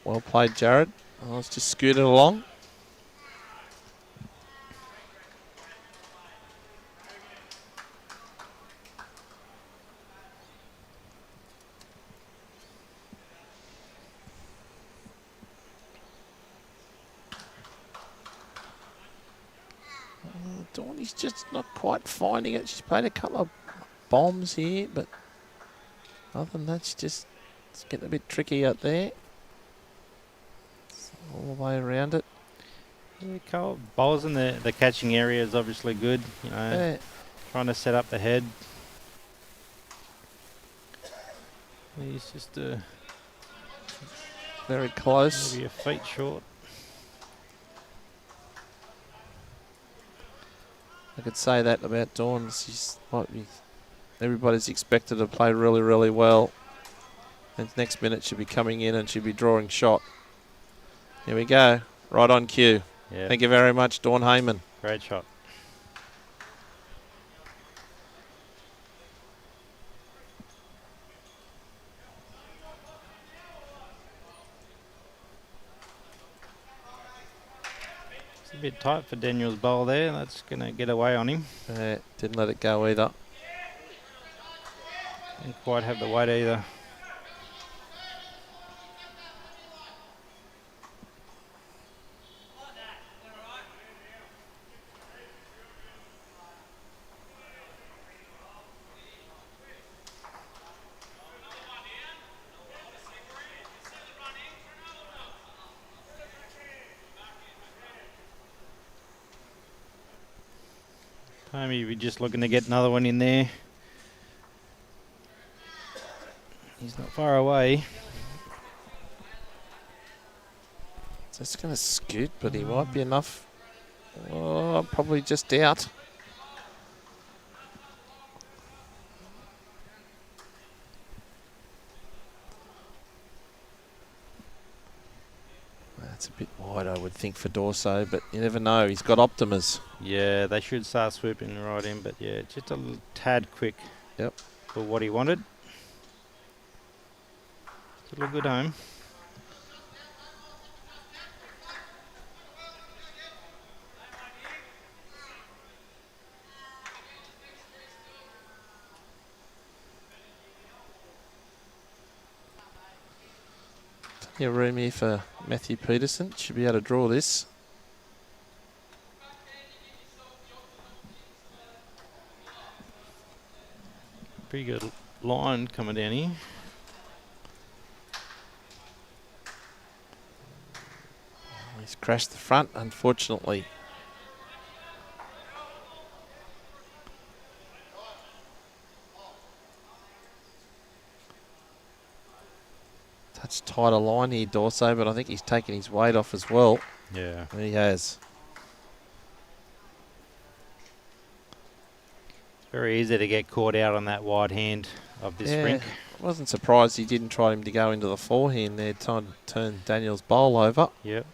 Well played, Jarrod. I was just scooted along. Dawny's just not quite finding it. She's played a couple of bombs here, but other than that, it's getting a bit tricky out there. All the way around it. Yeah, bowls in the catching area is obviously good. Trying to set up the head. He's just very close. Maybe a feet short. I could say that about Dawn. Everybody's expected to play really, really well. And next minute she'll be coming in and she'll be drawing shot. Here we go. Right on cue. Yeah. Thank you very much, Dawn Hayman. Great shot. It's a bit tight for Daniel's bowl there. That's going to get away on him. Didn't let it go either. Didn't quite have the weight either. Maybe we're just looking to get another one in there. He's not far away. Just going to scoot, but he might be enough. Oh, probably just out. That's a bit wide, I would think, for Dorso, but you never know. He's got Optimas. Yeah, they should start swooping right in, but yeah, just a little tad quick. Yep. For what he wanted. Still a good home. Plenty of room here for Mathew Pietersen. Should be able to draw this. Pretty good line coming down here. He's crashed the front, unfortunately. Touch tighter line here, Dorso, but I think he's taken his weight off as well. Yeah. He has. Very easy to get caught out on that wide hand of this rink. I wasn't surprised he didn't try him to go into the forehand there, trying to turn Daniel's bowl over. Yep.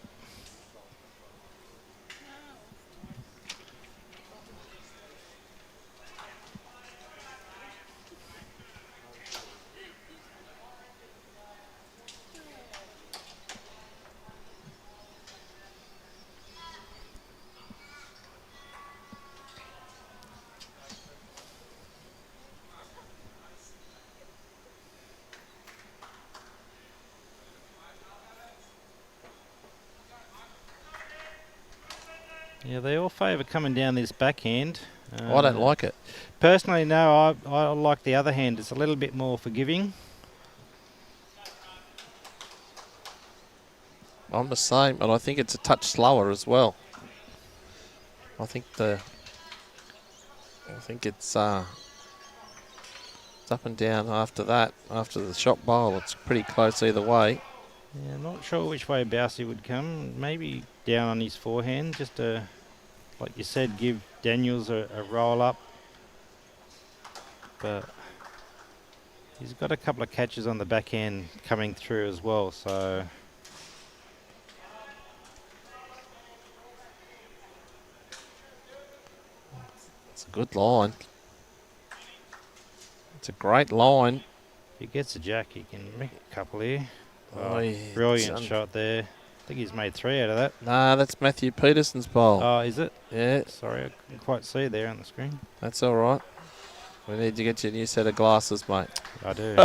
Yeah, they all favour coming down this backhand. I don't like it. Personally, no, I like the other hand. It's a little bit more forgiving. I'm the same, and I think it's a touch slower as well. I think it's up and down after that. After the shot bowl, it's pretty close either way. Yeah, not sure which way Baus would come. Maybe down on his forehand, just to, like you said, give Daniels a roll up. But he's got a couple of catches on the backhand coming through as well, so. It's a good line. It's a great line. If he gets a jack, he can make a couple here. Oh, yeah, brilliant shot there. I think he's made 3 out of that. Nah, that's Mathew Pietersen's bowl. Oh, is it? Yeah. Sorry, I couldn't quite see there on the screen. That's all right. We need to get you a new set of glasses, mate. I do.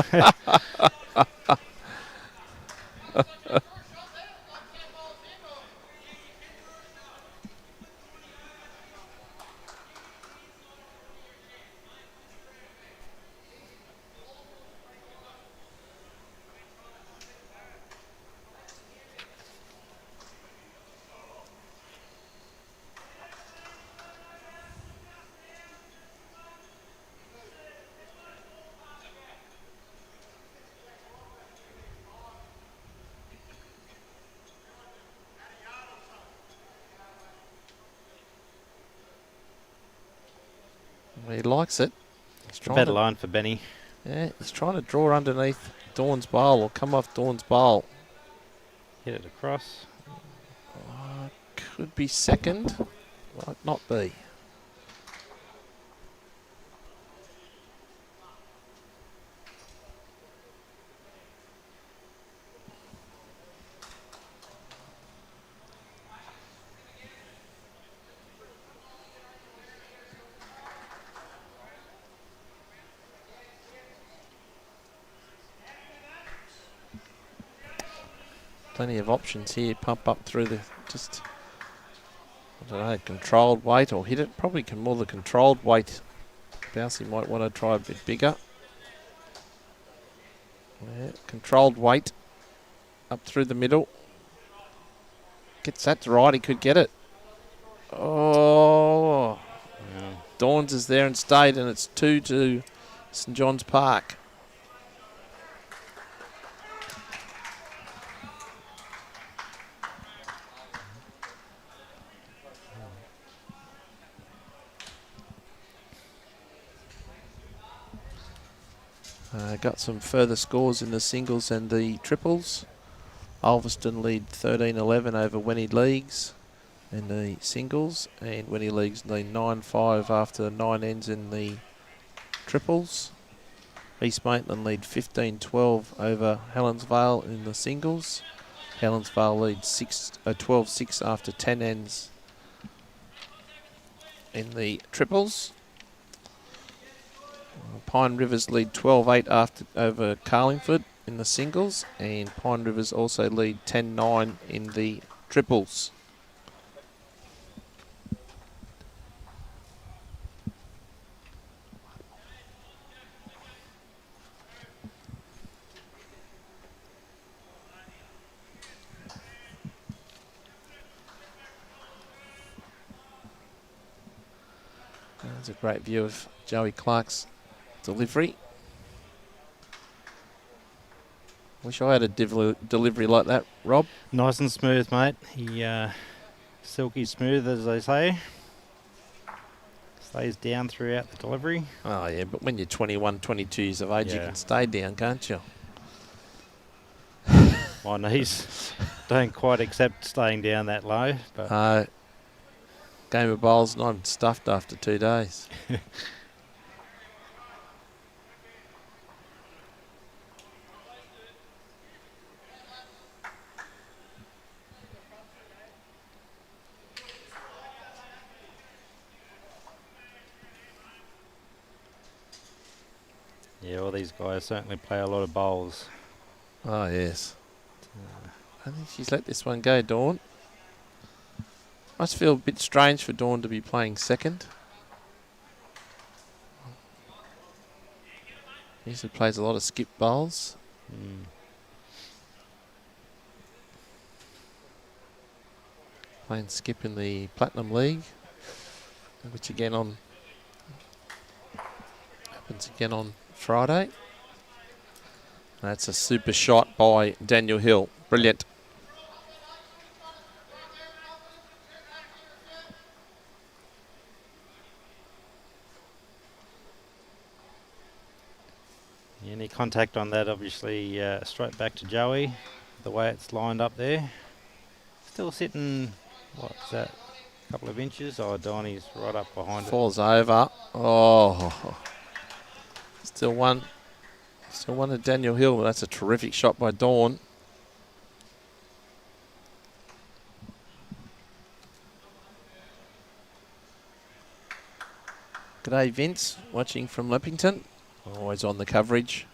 He likes it. He's A better line for Benny. Yeah, he's trying to draw underneath Dawn's bowl or come off Dawn's bowl. Hit it across. Could be second. Might not be. Plenty of options here. Pump up through the just, I don't know, controlled weight or hit it. Probably can more the controlled weight. Baus might want to try a bit bigger. Yeah, controlled weight up through the middle. Gets that right, he could get it. Oh, Yeah. Dawns is there and stayed, and it's 2 to St John's Park. Got some further scores in the singles and the triples. Ulverston lead 13-11 over Wenny Leagues in the singles, and Wenny Leagues lead 9-5 after 9 ends in the triples. East Maitland lead 15-12 over Helensvale in the singles. Helensvale leads 12-6 after 10 ends in the triples. Pine Rivers lead 12-8 after over Carlingford in the singles, and Pine Rivers also lead 10-9 in the triples. That's a great view of Joey Clarke's delivery. Wish I had a delivery like that, Rob. Nice and smooth, mate. He silky smooth, as they say. Stays down throughout the delivery. Oh, yeah, but when you're 21, 22 years of age, you Yeah. can stay down, can't you? My knees don't quite accept staying down that low, but Game of bowls, and I'm stuffed after 2 days. yeah, all these guys certainly play a lot of bowls. Oh, yes. I think she's let this one go, Dawn. Must feel a bit strange for Dawn to be playing second. He usually plays a lot of skip bowls. Mm. Playing skip in the Platinum League, which again happens again on Friday. That's a super shot by Daniel Hill. Brilliant. Any contact on that, obviously, straight back to Joey, the way it's lined up there. Still sitting, what's that, a couple of inches? Oh, Donnie's right up behind it. Falls over. Oh. Still one to Daniel Hill. But that's a terrific shot by Dawn. G'day, Vince, watching from Leppington. Always on the coverage.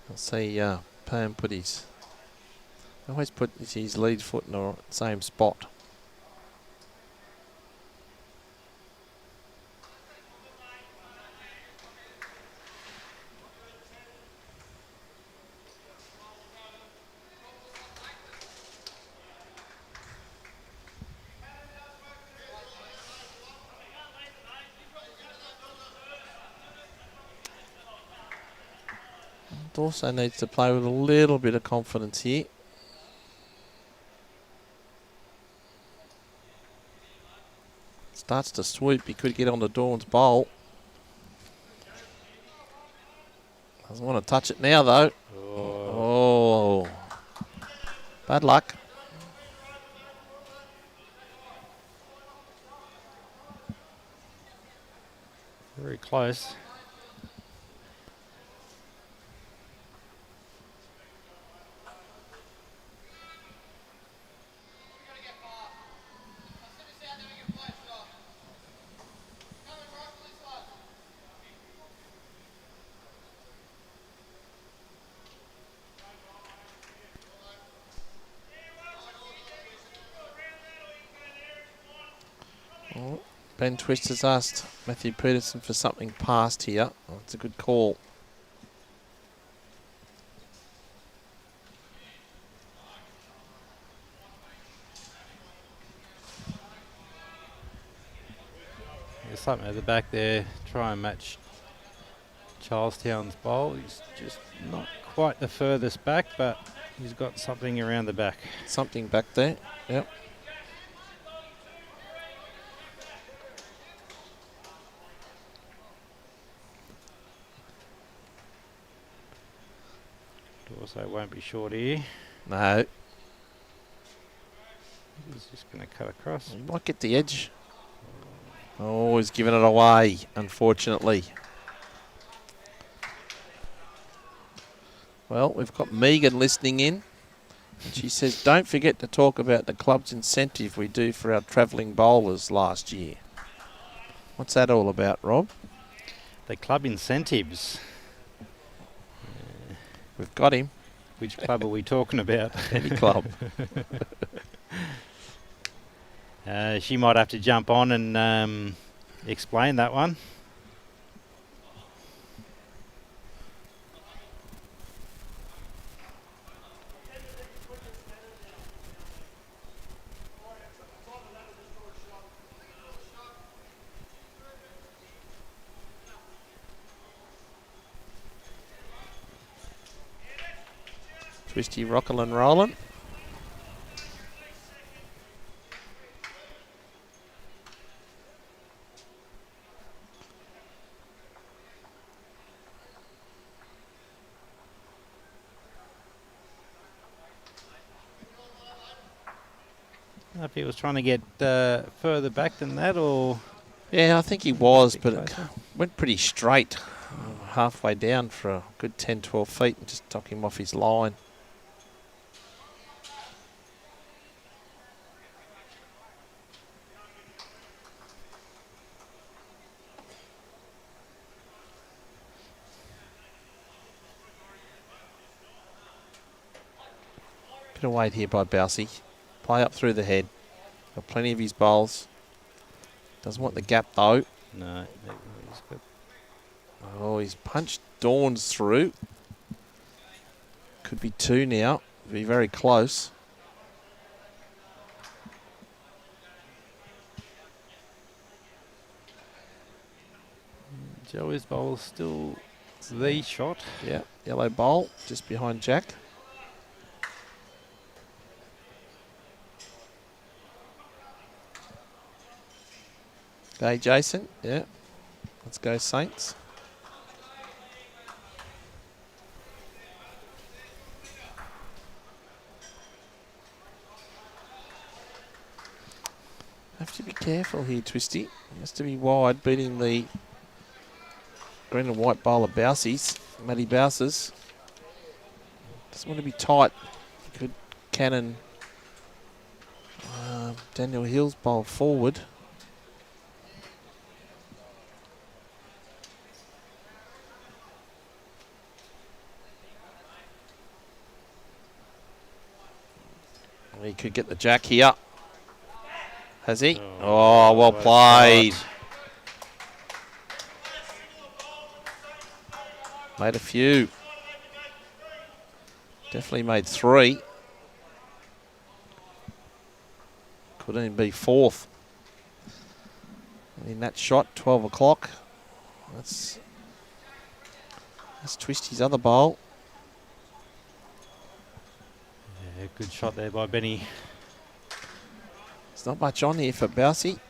I'll see Pam put his... always put his lead foot in the same spot. Also needs to play with a little bit of confidence here. Starts to swoop. He could get on the Dawn's bowl. Doesn't want to touch it now, though. Oh. Bad luck. Very close. Oh, Ben Twist has asked Mathew Pietersen for something past here. Oh, it's a good call. There's something at the back there. Try and match Charlestown's bowl. He's just not quite the furthest back, but he's got something around the back. Something back there. Yep. Also won't be short here. No. He's just going to cut across. He might get the edge. Oh, he's given it away, unfortunately. Well, we've got Megan listening in. She says, don't forget to talk about the club's incentive we do for our travelling bowlers last year. What's that all about, Rob? The club incentives. We've got him. Which club are we talking about? Any club. She might have to jump on and explain that one. Twisty rockin' and rollin'. I don't know if he was trying to get further back than that, or... Yeah, I think he was, but it went pretty straight. Halfway down for a good 10, 12 feet and just took him off his line. Bit of weight here by Bausey. Play up through the head. Got plenty of his bowls. Doesn't want the gap though. No, he's good. Oh, he's punched Dawns through. Could be two now. Be very close. Joey's bowl still the shot. Yeah, yellow bowl just behind Jack. Okay, Jason. Yeah. Let's go, Saints. Have to be careful here, Twisty. He has to be wide, beating the green and white bowler Bausies, Matty Bauses. Doesn't want to be tight. Could cannon Daniel Hill's bowl forward. He could get the jack here. Has he? Oh, well played. Made a few. Definitely made three. Could even be fourth. In that shot, 12 o'clock. That's Twisty's other bowl. Yeah, good shot there by Benny. There's not much on here for Bausey.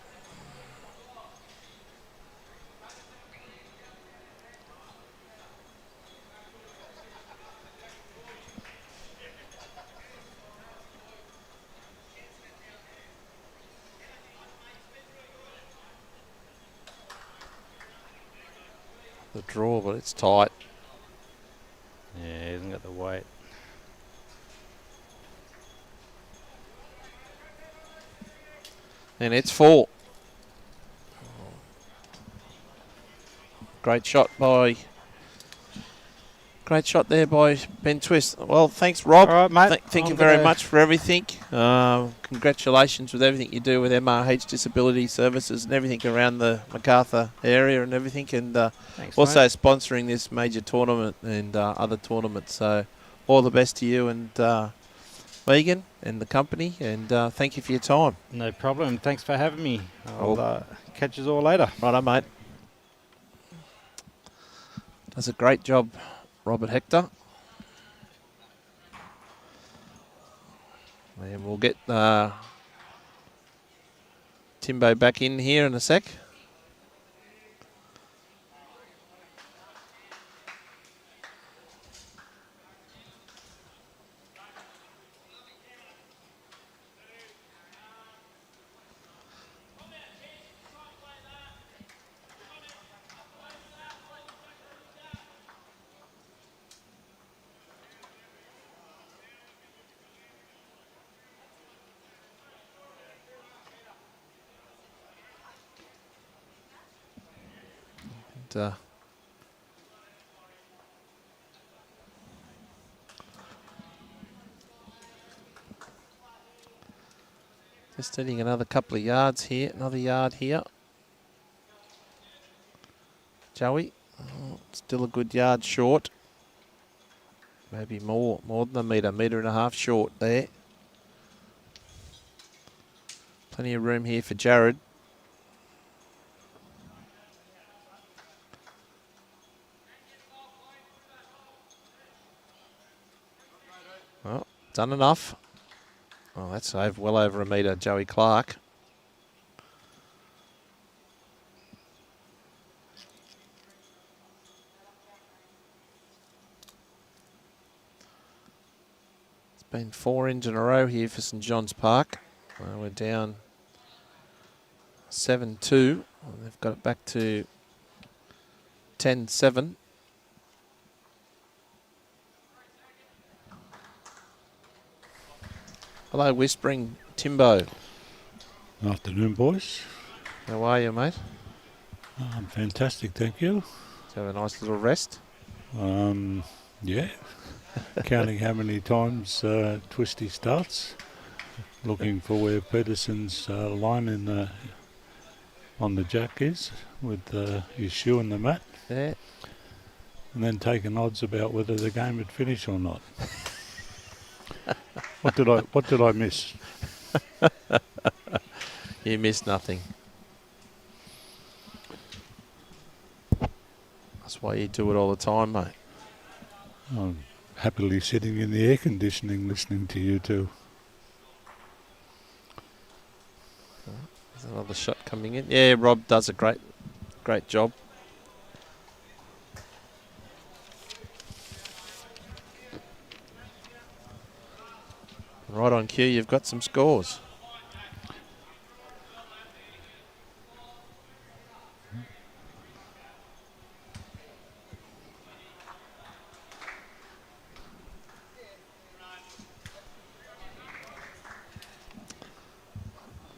The draw, but it's tight. Yeah, he hasn't got the weight. And it's 4. Great shot there by Ben Twist. Well, thanks, Rob. All right, mate. Thank you very much for everything. Congratulations with everything you do with MRH Disability Services and everything around the Macarthur area and everything. And Thanks, also mate. sponsoring this major tournament and other tournaments. So all the best to you and Megan and the company. And thank you for your time. No problem. Thanks for having me. I'll catch you all later. Righto, mate. Does a great job, Robert Hector. And we'll get Timbo back in here in a sec. Just needing another couple of yards here, another yard here. Joey, still a good yard short. Maybe more than a metre and a half short there. Plenty of room here for Jarrod. Well, done enough. Oh, that's well over a metre, Joey Clarke. It's been 4 ends in a row here for St John's Park. We're down 7-2. They've got it back to 10-7. Hello, Whispering Timbo. Afternoon, boys. How are you, mate? I'm fantastic, thank you. Did you have a nice little rest? Yeah. Counting how many times Twisty starts. Looking for where Pietersen's line on the jack is with his shoe in the mat. Yeah. And then taking odds about whether the game would finish or not. What did I miss? You missed nothing. That's why you do it all the time, mate. I'm happily sitting in the air conditioning listening to you two. There's another shot coming in. Yeah, Rob does a great job. Right on cue, you've got some scores.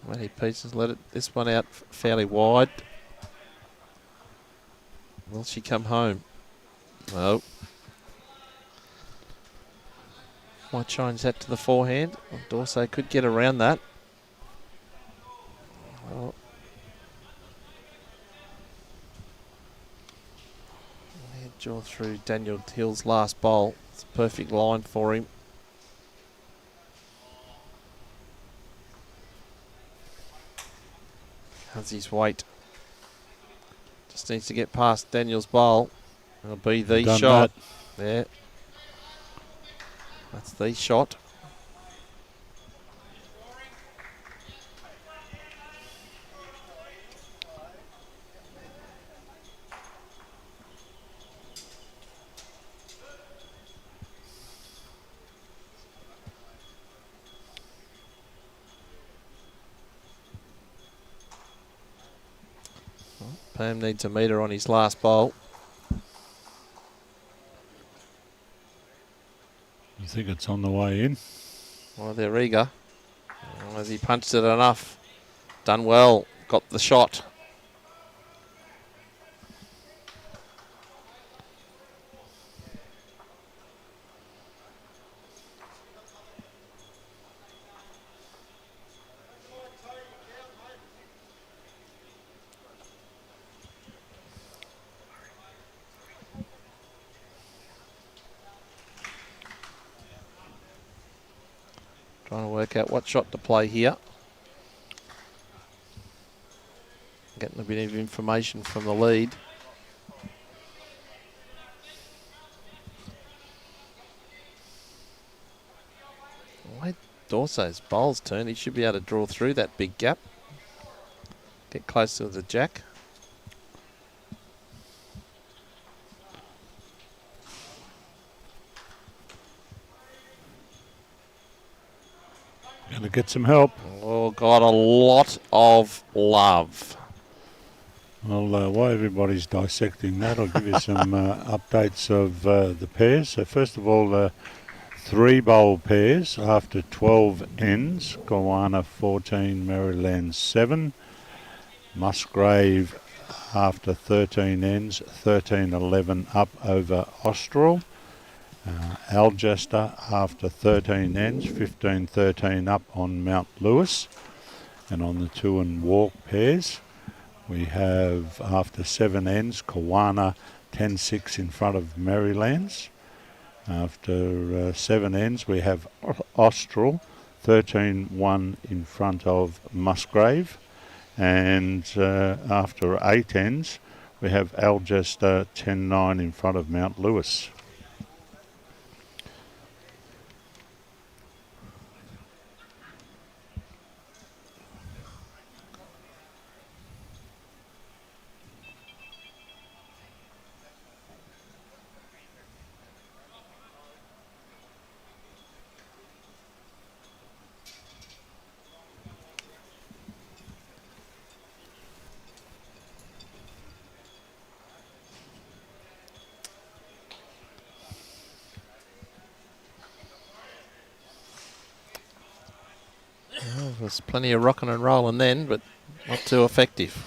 Matty Pietersen let this one out fairly wide. Will she come home? No. Might change that to the forehand. Dawson could get around that. Well, he'd draw through Daniel Hill's last bowl. It's a perfect line for him. How's his weight? Just needs to get past Daniel's bowl. It'll be the shot. There. That's the shot. Pam needs a metre on his last bowl. I think it's on the way in. Well, they're eager. Has he punched it enough? Done well. Got the shot. Trying to work out what shot to play here. Getting a bit of information from the lead. Wait, Dawson's bowl's turn. He should be able to draw through that big gap. Get close to the jack. Going to get some help. Oh, got a lot of love. Well, while everybody's dissecting that, I'll give you some updates of the pairs. So first of all, 3 bowl pairs after 12 ends. Goanna 14, Maryland 7. Musgrave after 13 ends, 13-11 up over Austral. Algester after 13 ends, 15-13 up on Mount Lewis. And on the 2 and walk pairs, we have after 7 ends, Kawana 10-6 in front of Marylands. After 7 ends, we have Austral 13-1 in front of Musgrave. And after 8 ends, we have Algester 10-9 in front of Mount Lewis. Well, there's plenty of rocking and rolling then, but not too effective.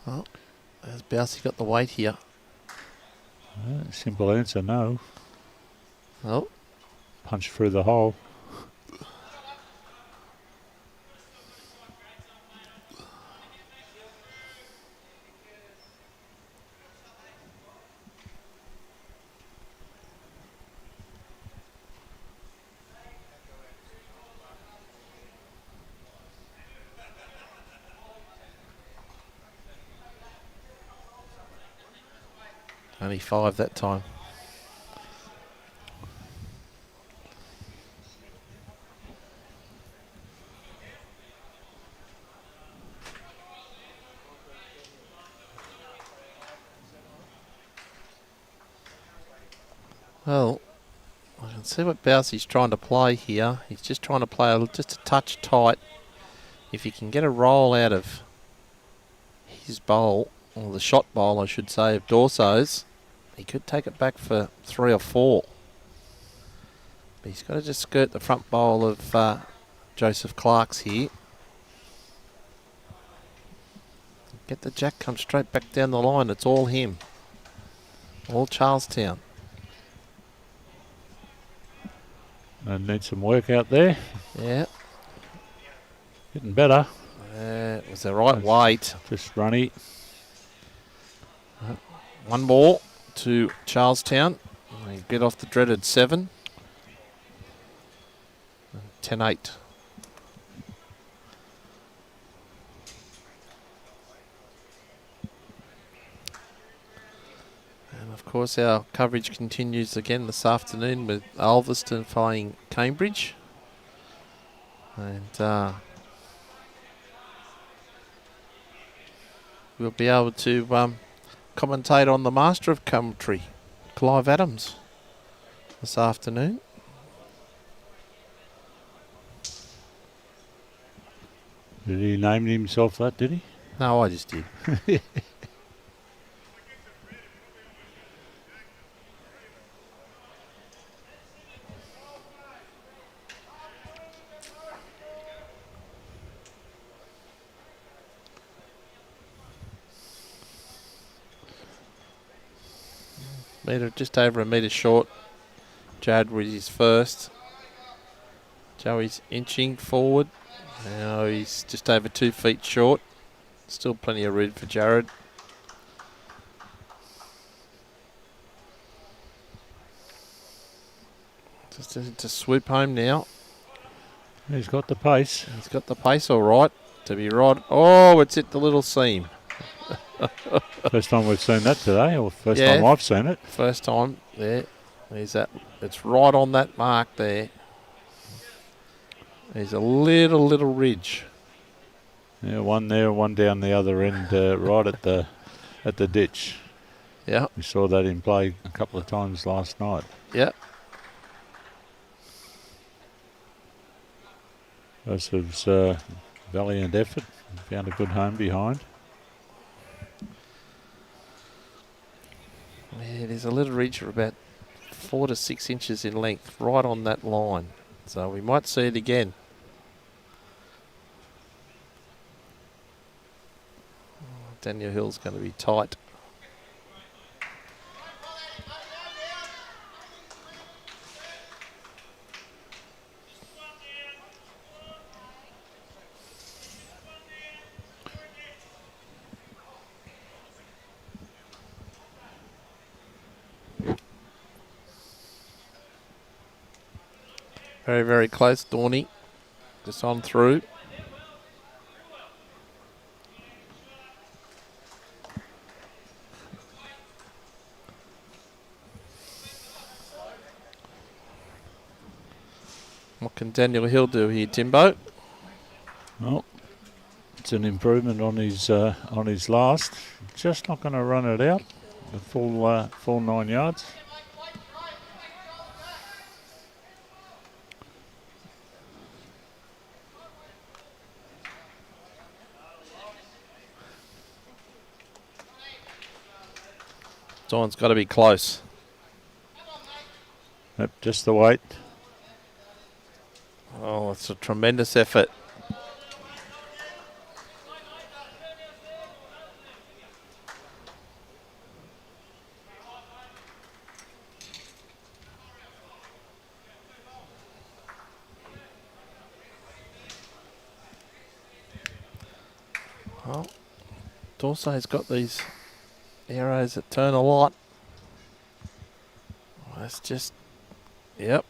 Well, has Baus got the weight here? Simple answer, no. Oh, Punch through the hole. only 5 that time. Well, I can see what Baus is trying to play here. He's just trying to play just a touch tight. If he can get a roll out of his bowl, or the shot bowl I should say, of Dorso's, he could take it back for 3 or 4. But he's got to just skirt the front bowl of Joseph Clarke's here. Get the jack, come straight back down the line. It's all him. All Charlestown. And need some work out there. Yeah. Getting better. It was the right weight. Just runny. 1 ball to Charlestown. They get off the dreaded 7. 10-8. And of course, our coverage continues again this afternoon with Ulverston flying Cambridge. And we'll be able to commentate on the Master of Commentary, Clive Adams, this afternoon. Did he name himself that, did he? No, I just did. Just over a metre short. Jarrod with his first. Joey's inching forward. Now he's just over 2 feet short. Still plenty of room for Jarrod. Just to swoop home now. He's got the pace. He's got the pace all right to be right. Oh, it's hit the little seam. First time we've seen that today, or first time I've seen it. First time there. There's that. It's right on that mark there. There's a little ridge. Yeah, one there, one down the other end, right at the ditch. Yeah. We saw that in play a couple of times last night. Yeah. Joseph's valiant effort. Found a good home behind. Yeah, there's a little ridge of about 4 to 6 inches in length, right on that line. So we might see it again. Daniel Hill's going to be tight. Very, very close, Dorney. Just on through. What can Daniel Hill do here, Timbo? Well, it's an improvement on his last. Just not going to run it out the full 9 yards. Dawn's got to be close. Yep, just the weight. Oh, it's a tremendous effort. Well, Dawson's got these arrows that turn a lot. That's just, yep.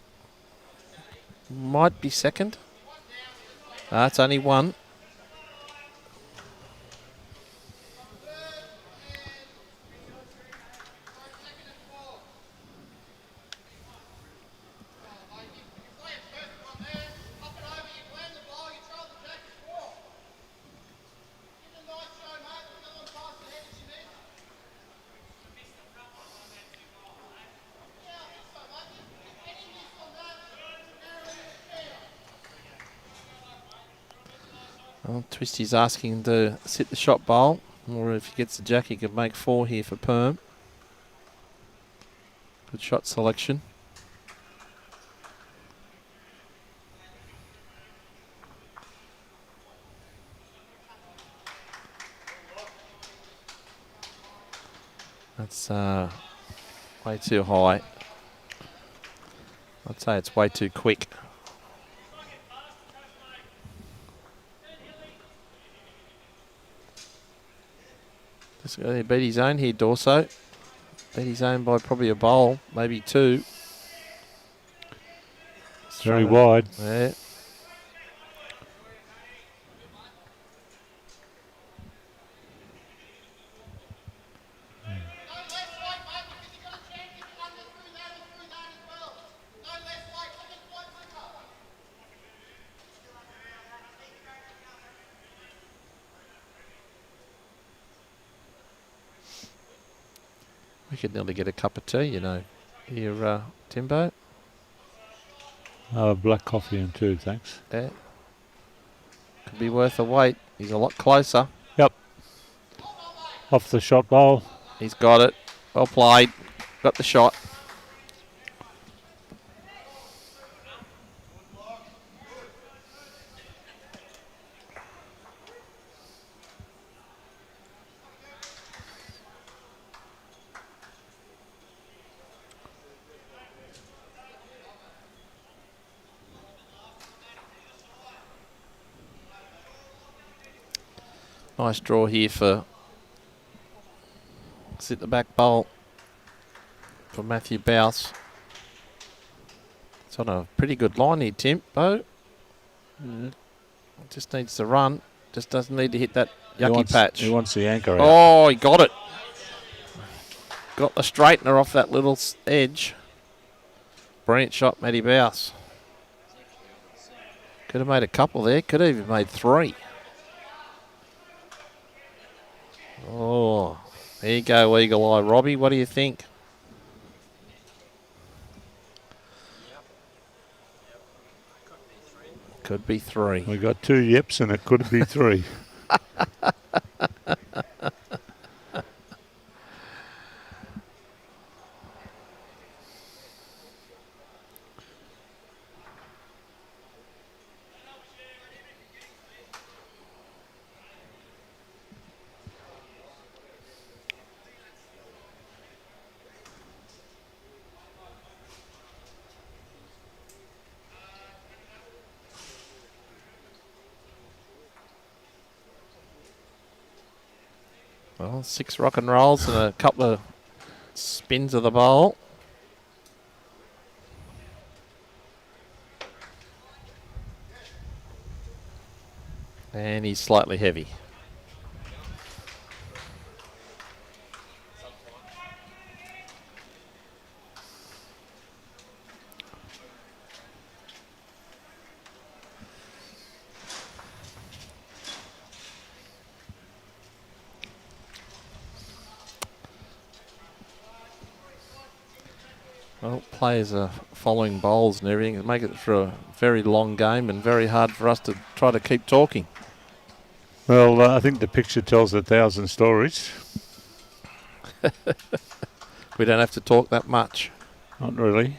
Might be second. It's only one. Well, Twisty's asking to sit the shot bowl, or if he gets the jack, he could make 4 here for Perm. Good shot selection. That's way too high. I'd say it's way too quick. Just going to beat his own here, Dorso. Beat his own by probably a bowl, maybe 2. It's very wide. Yeah. We could nearly get a cup of tea, you know, here, Timbo. Black coffee and 2, thanks. Yeah. Could be worth a wait. He's a lot closer. Yep. Off the shot bowl. He's got it. Well played. Got the shot. Nice draw here for sit the back bowl for Mathew Baus. It's on a pretty good line here, Timbo. Just needs to run. Just doesn't need to hit that yucky patch. He wants the anchor out. Oh, he got it. Got the straightener off that little edge. Brilliant shot, Matty Baus. Could have made a couple there. Could have even made 3. Oh, there you go, Eagle Eye. Robbie, what do you think? Could be 3. We got 2 yips and it could be 3. Well, 6 rock and rolls and a couple of spins of the bowl. And he's slightly heavy. Well, players are following bowls and everything. It'll make it for a very long game and very hard for us to try to keep talking. Well, I think the picture tells 1,000 stories. We don't have to talk that much. Not really.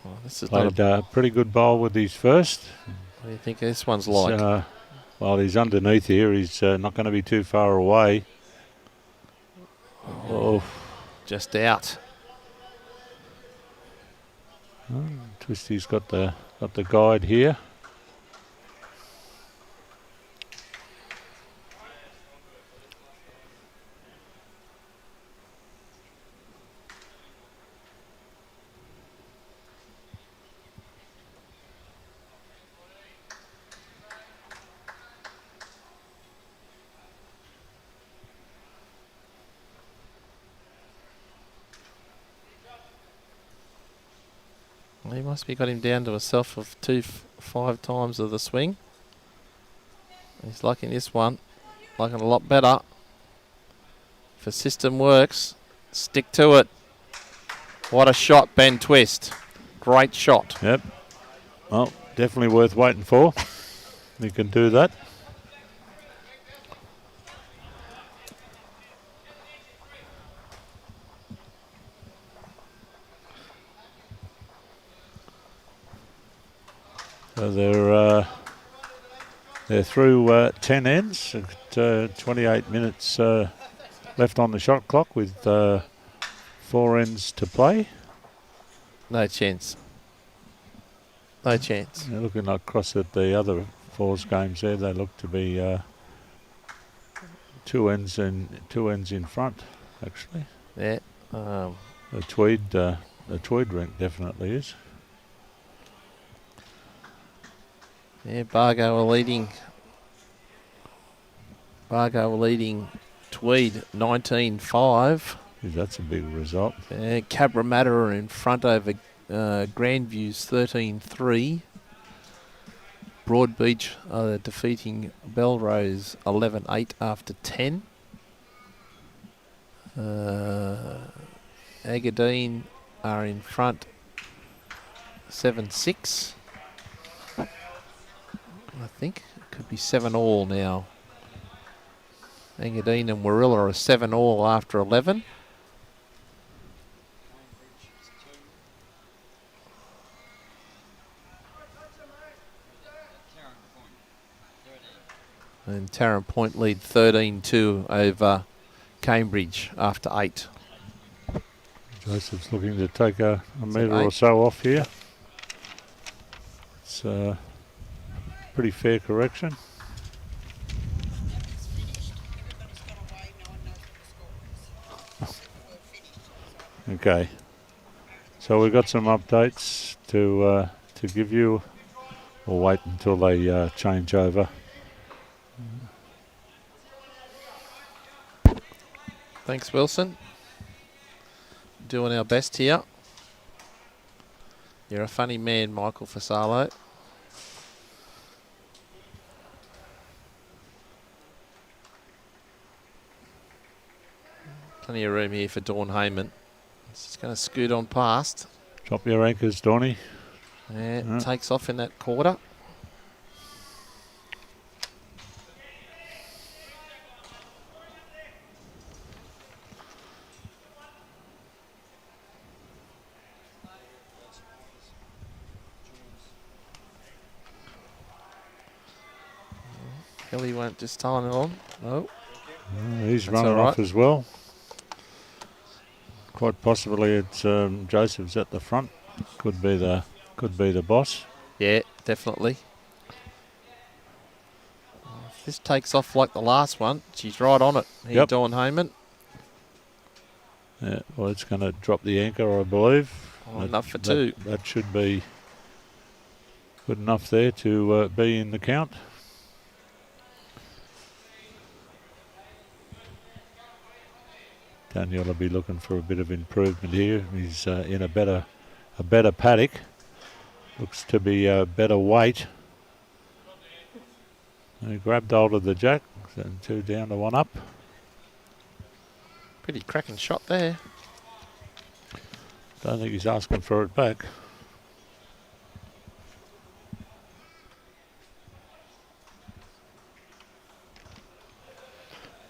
Well, this is Played a pretty good bowl with his first. What do you think this one's like? While he's underneath here, he's not going to be too far away. Oh, just out. Twisty's got the guide here. He must be got him down to a self of 5 times of the swing. He's liking this one. Liking a lot better. If the system works, stick to it. What a shot, Ben Twist. Great shot. Yep. Well, definitely worth waiting for. You can do that. So they're through 10 ends. 28 minutes left on the shot clock with 4 ends to play. No chance. No chance. They're looking across at the other 4s games there. They look to be 2 ends in front, actually. Yeah. The Tweed rank definitely is. Yeah, Bargo are leading. Bargo are leading Tweed 19-5. That's a big result. Cabramatta are in front over Grandview's 13-3. Broadbeach defeating Belrose 11-8 after 10. Agadine are in front 7-6. I think it could be 7-all now. Agadine and Warilla are 7-all after 11. And Tarrant Point lead 13-2 over Cambridge after 8. Joseph's looking to take a metre or so off here. It's a pretty fair correction. Okay, so we've got some updates to give you. We'll wait until they change over. Thanks, Wilson. Doing our best here. You're a funny man, Michael Fasalo. Plenty of room here for Dawn Hayman. She's going to scoot on past. Drop your anchors, Donny. Yeah, takes off in that quarter. Kelly won't just tying it on. No. He's That's running all off right. as well. Quite possibly it's Joseph's at the front. Could be the boss. Yeah, definitely. If this takes off like the last one, she's right on it. Here, Yep. Dawn Hayman. Yeah, well, it's going to drop the anchor, I believe. Oh, enough for two. That should be good enough there to be in the count. Daniel will be looking for a bit of improvement here. He's in a better paddock. Looks to be a better weight. He grabbed hold of the jack. So 2 down to 1 up. Pretty cracking shot there. Don't think he's asking for it back.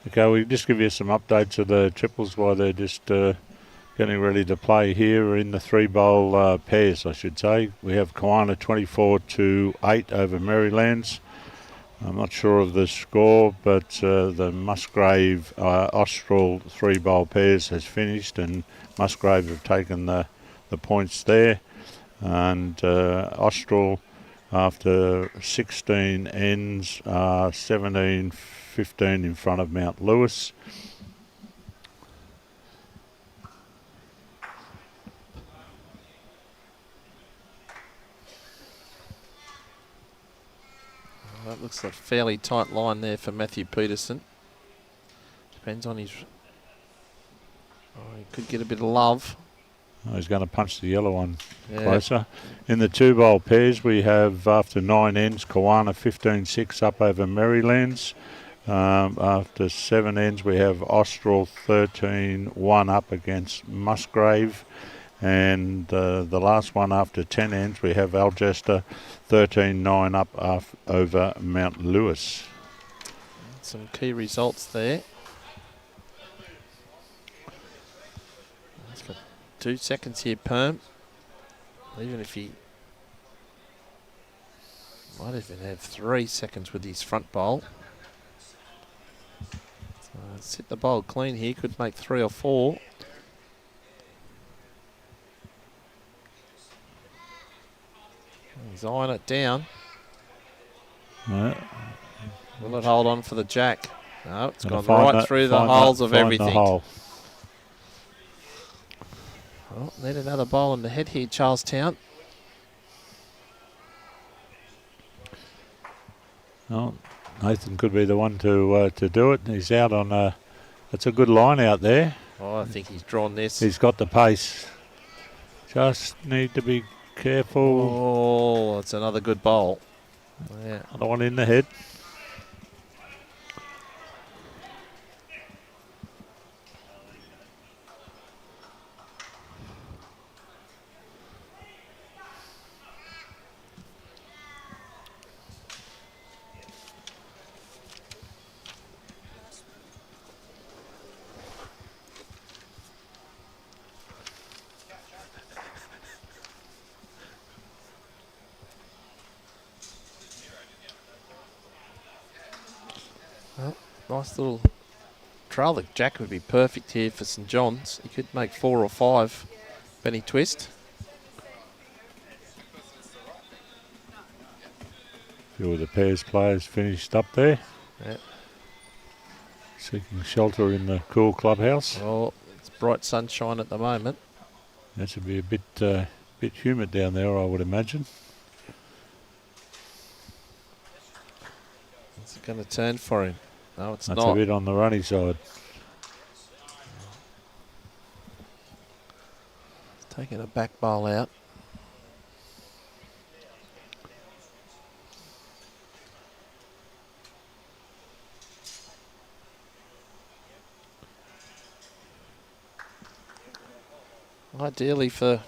Okay, we'll just give you some updates of the triples while they're just getting ready to play here in the 3-bowl pairs, I should say. We have Kiwana 24-8 over Marylands. I'm not sure of the score, but the Musgrave Austral 3-bowl pairs has finished, and Musgrave have taken the points there. And Austral, after 16 ends, are 17-15 in front of Mount Lewis. That looks like a fairly tight line there for Mathew Pietersen. Depends on his... Oh, he could get a bit of love. Oh, he's going to punch the yellow one Yeah. closer. In the 2-bowl pairs, we have, after 9 ends, Kiwana 15-6 up over Marylands. After 7 ends, we have Austral 13-1 up against Musgrave. And the last one after 10 ends, we have Algester 13-9 up over Mount Lewis. Some key results there. He's got 2 seconds here, Perm. Even if he might even have 3 seconds with his front bowl. So sit the bowl clean here, could make 3 or 4. He's eyeing it down. Right. Will it hold on for the jack? No, it's Gonna gone find right that- through the find holes that- of find everything. The hole. Oh, need another bowl in the head here, Charlestown. Oh, Nathan could be the one to do it. He's out on a... That's a good line out there. Oh, I think he's drawn this. He's got the pace. Just need to be careful. Oh, it's another good bowl. Yeah. Another one in the head. Well, nice little trail. The jack would be perfect here for St John's. He could make 4 or 5. Benny twist. Few of the pairs players finished up there. Yeah. Seeking shelter in the cool clubhouse. Well, it's bright sunshine at the moment. That should be a bit humid down there, I would imagine. It's going to turn for him. No, it's That's not. a bit on the runny side. Taking a back bowl out. Ideally for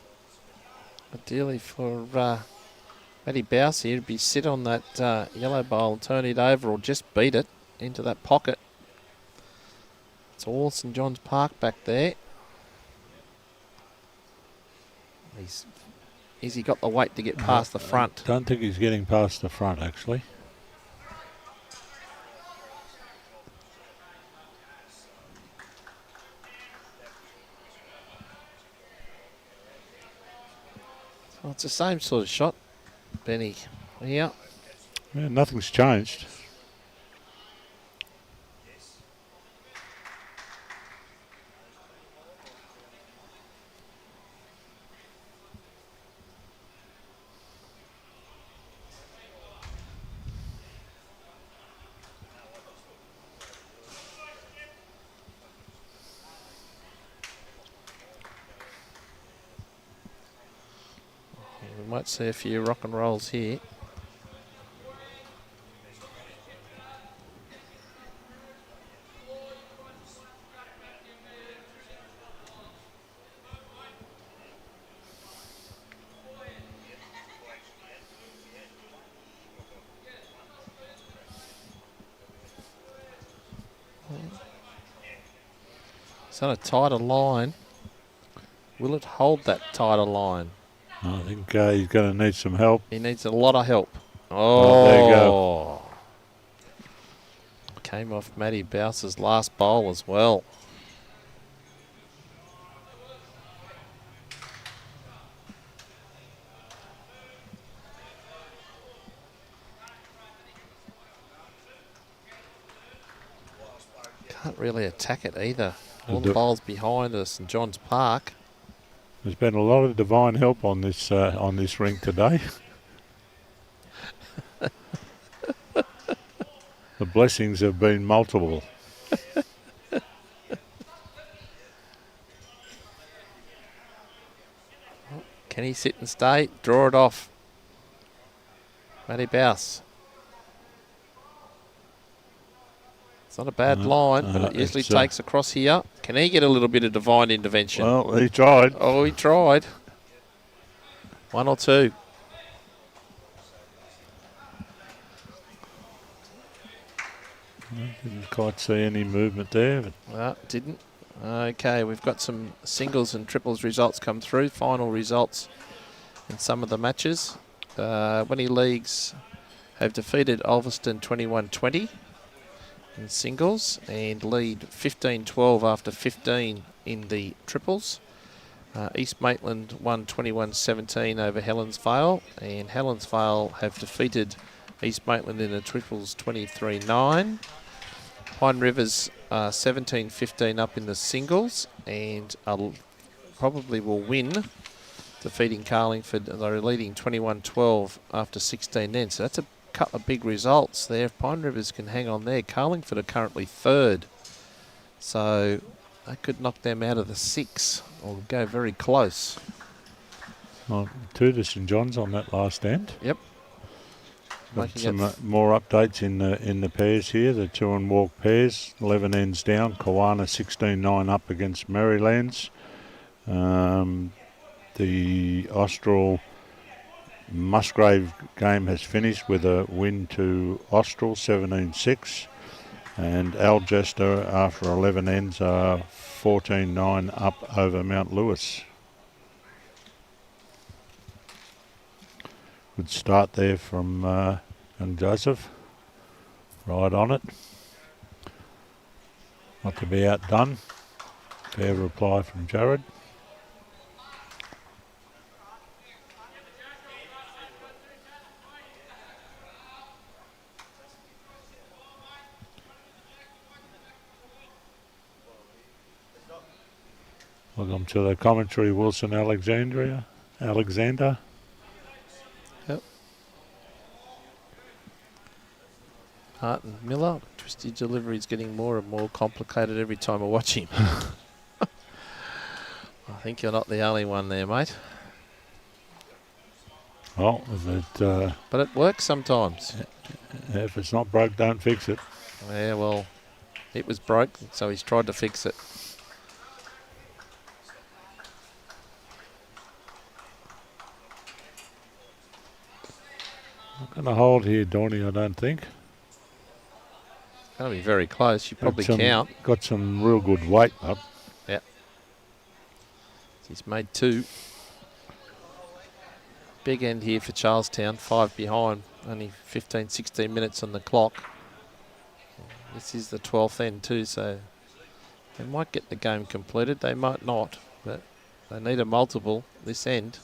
Matty Baus here, to be sit on that yellow bowl, turn it over, or just beat it into that pocket. It's all St John's Park back there. Has he got the weight to get past the front? Don't think he's getting past the front, actually. Well, it's the same sort of shot, Benny. Yeah. Yeah, nothing's changed. We might see a few rock and rolls here. It's on a tighter line. Will it hold that tighter line? I think he's going to need some help. He needs a lot of help. Oh, there you go. Came off Matty Baus's last bowl as well. Can't really attack it either. All the bowls behind us in John's Park. There's been a lot of divine help on this ring today. The blessings have been multiple. Can he sit and stay? Draw it off. Matty Baus. It's not a bad line, but it usually takes across here. Can he get a little bit of divine intervention? Well, he tried. Oh, he tried. 1 or 2. I didn't quite see any movement there. But No, didn't. Okay, we've got some singles and triples results come through. Final results in some of the matches. Winnie Leagues have defeated Ulverston 21-20 in singles and lead 15-12 after 15 in the triples. East Maitland won 21-17 over Helensvale, and Helensvale have defeated East Maitland in the triples 23-9. Pine Rivers 17-15 up in the singles, and probably will win, defeating Carlingford. They're leading 21-12 after 16 then. So that's a couple of big results there. If Pine Rivers can hang on there, Carlingford are currently 3rd. So that could knock them out of the 6 or go very close. well, 2 to St John's on that last end. Yep. Got Making some it more updates in the pairs here. The 2 and walk pairs, 11 ends down. Kawana 16-9 up against Marylands. The Austral Musgrave game has finished with a win to Austral 17-6, and Algester after 11 ends are 14-9 up over Mount Lewis. Good start there from young Joseph. Right on it. Not to be outdone. Fair reply from Jarrod. Welcome to the commentary, Wilson Alexander. Hart and Miller. Twisty delivery is getting more and more complicated every time I watch him. I think you're not the only one there, mate. Well, But it works sometimes. if it's not broke, don't fix it. Yeah, well, it was broke, so he's tried to fix it. Not going to hold here, Dorney, I don't think. Going to be very close. You probably count. Got some real good weight up. Yeah. He's made 2. Big end here for Charlestown. 5 behind. Only 15, 16 minutes on the clock. This is the 12th end too, so they might get the game completed. They might not, but they need a multiple this end.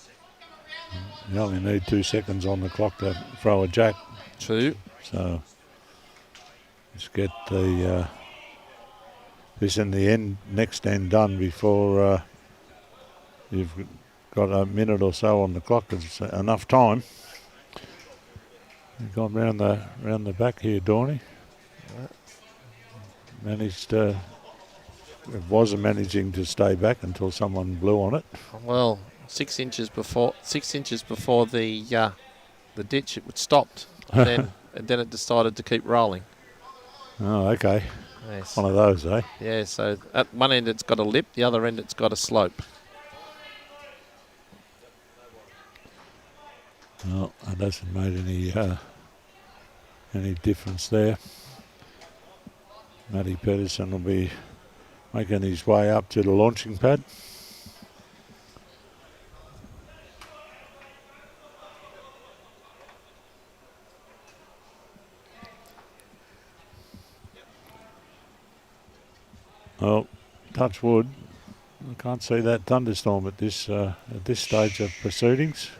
You only need 2 seconds on the clock to throw a jack. 2. So let's get the this in the next end done before you've got a minute or so on the clock. It's enough time. You've gone round the back here, Dorney. Managed it wasn't managing to stay back until someone blew on it. Well, 6 inches before the ditch, it was stopped, and then it decided to keep rolling. Oh, okay. Yes. One of those, eh? Yeah. So at one end it's got a lip, the other end it's got a slope. Well, that hasn't made any difference there. Matty Pietersen will be making his way up to the launching pad. Well, touch wood. I can't see that thunderstorm at this stage of proceedings.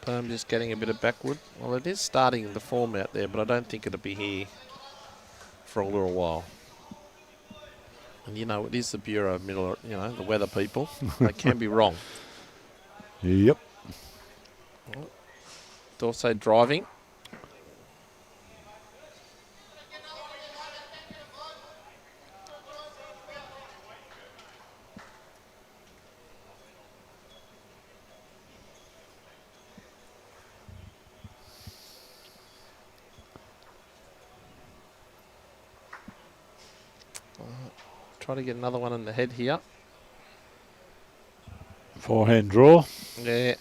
I'm just getting a bit of backwood. Well, it is starting to form out there, but I don't think it'll be here for a little while. And you know, it is the Bureau of the weather people. They can be wrong. Yep. Also driving. Try to get another one in the head here. Forehand draw. Yeah.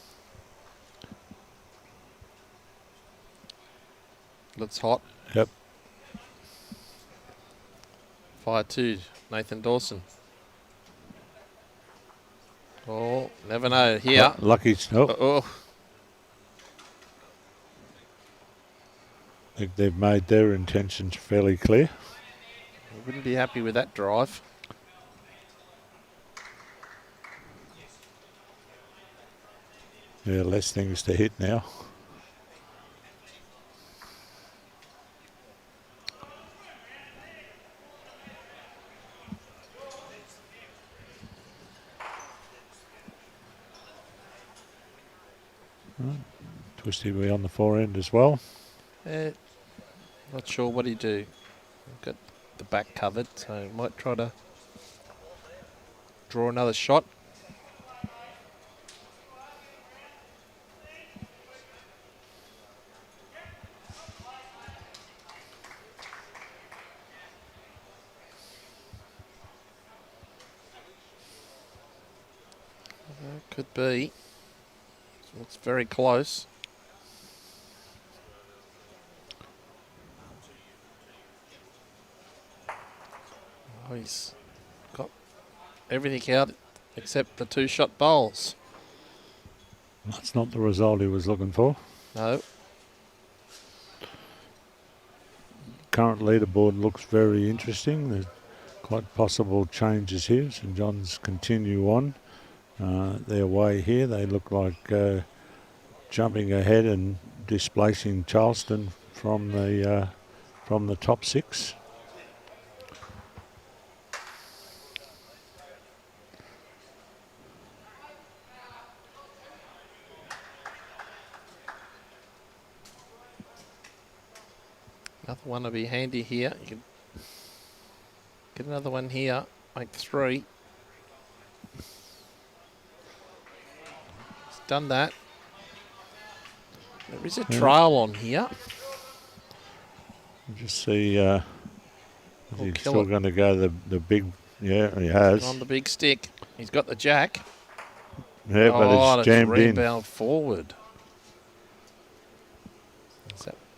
Looks hot. Yep. Fire 2, Nathan Dawson. Oh, never know. Here. Lucky. Oh. I think they've made their intentions fairly clear. I wouldn't be happy with that drive. Yeah, less things to hit now. Twisty will be on the forehand as well. Not sure what he'd do. Got the back covered, so might try to draw another shot. Could be. Looks very close. Oh, he's got everything out except the 2-shot bowls. That's not the result he was looking for. No. Current leaderboard looks very interesting. There's quite possible changes here. St John's continue on their way here. They look like jumping ahead and displacing Charlestown from the top 6. Another one will be handy here. You can get another one here, make 3. He's done that. There is a trial on here. Just see he's still it. going to go the big, yeah, he has. On the big stick. He's got the jack. Yeah, but it's jammed in. Rebound forward.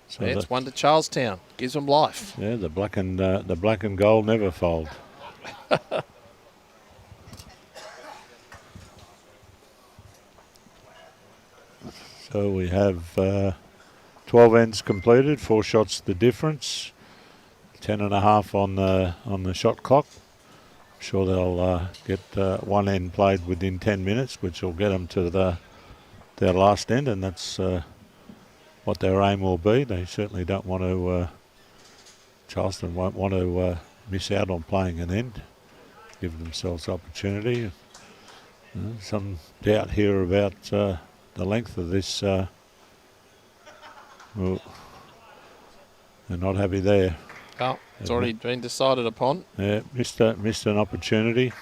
So it's one to Charlestown. Gives them life. Yeah, the black and gold never fold. So we have 12 ends completed, 4 shots the difference, 10.5 on the shot clock. I'm sure they'll get one end played within 10 minutes, which will get them to their last end, and that's what their aim will be. They certainly don't want to, Charlestown won't want to miss out on playing an end, give themselves opportunity. Some doubt here about the length of this. Well, they're not happy there. Oh, it's already been decided upon. Yeah, missed an opportunity.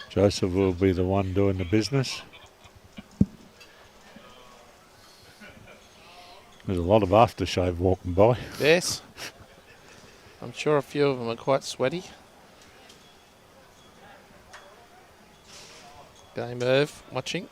Joseph will be the one doing the business. There's a lot of aftershave walking by. Yes. I'm sure a few of them are quite sweaty. Game Irv watching.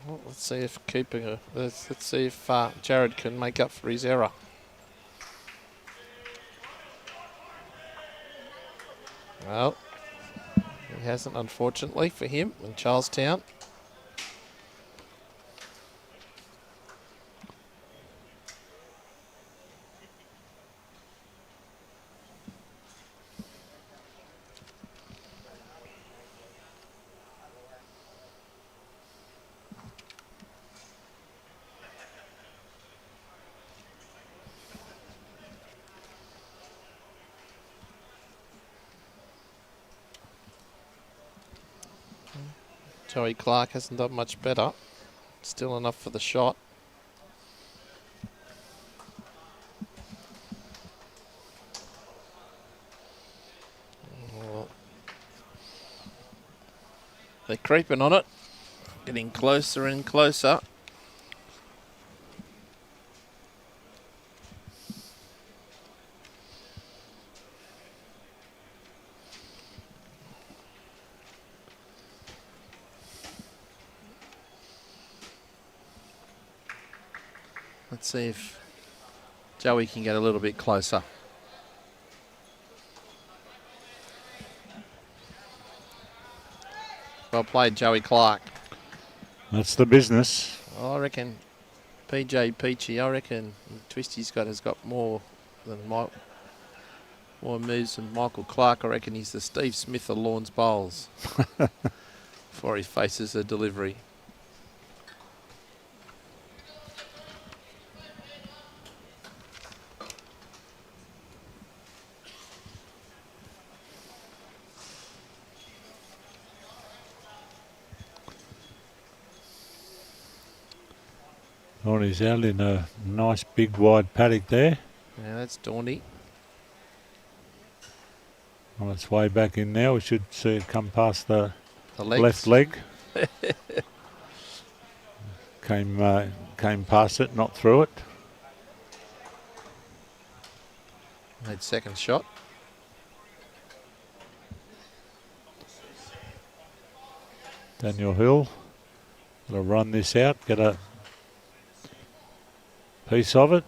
Well, let's see if let's see if Jarrod can make up for his error. Well, he hasn't, unfortunately for him in Charlestown. Joey Clarke hasn't done much better. Still enough for the shot. Well, they're creeping on it. Getting closer and closer. Let's see if Joey can get a little bit closer. Well played, Joey Clarke. That's the business. I reckon PJ Peachy, I reckon Twisty's has got more than more moves than Michael Clarke. I reckon he's the Steve Smith of Lawns Bowls before he faces a delivery. Oh, he's out in a nice big wide paddock there. Yeah, that's Dawney. On its way back in now, we should see it come past the legs. left leg. Came past it, not through it. Made second shot. Daniel Hill will run this out, get a piece of it.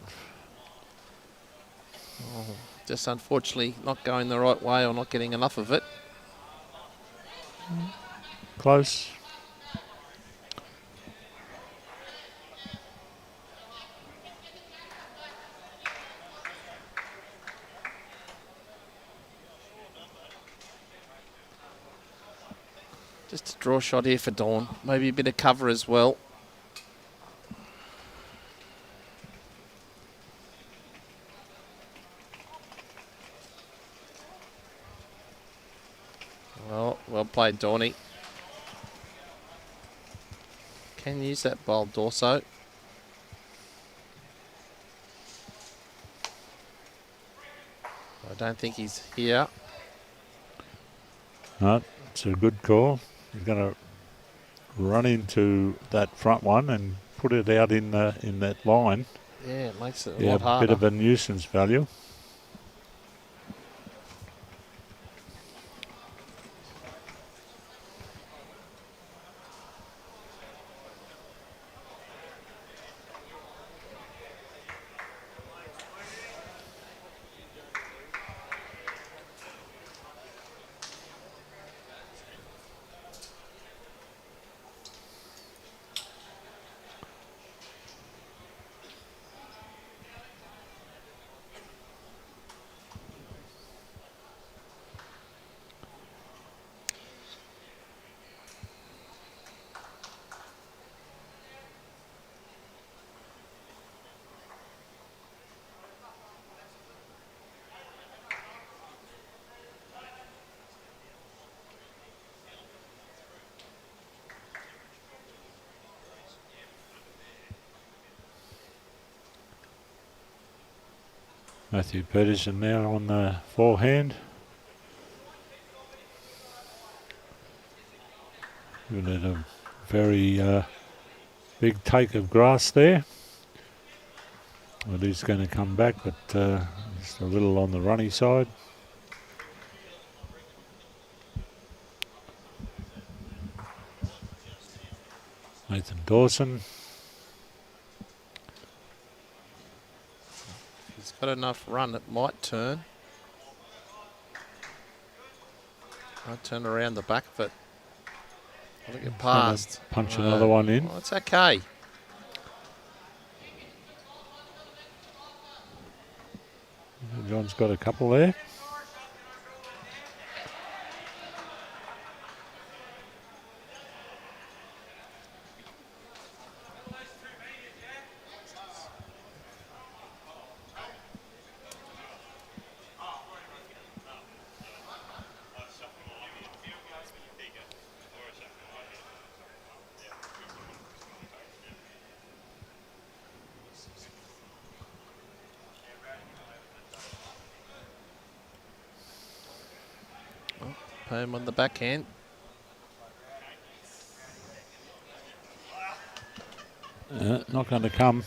Oh, just unfortunately not going the right way or not getting enough of it. Close. Just a draw shot here for Dawn. Maybe a bit of cover as well. Well played, Dawney. Can use that bowl, Dorso. I don't think he's here. No, it's a good call. You're going to run into that front one and put it out in that line. Yeah, it makes it a lot harder. A bit of a nuisance value. Mathew Pietersen now on the forehand. Giving it a very big take of grass there. Well, he's going to come back, but just a little on the runny side. Nathan Dawson. He's got enough run, it might turn. Might turn around the back of it. I'll get past. Punch another one in. Well, it's okay. John's got a couple there. Home on the backhand. Not going to come.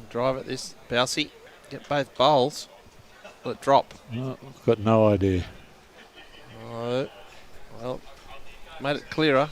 Drive at this, Bausey. Get both bowls. Will it drop? Oh, got no idea. Oh, well, made it clearer.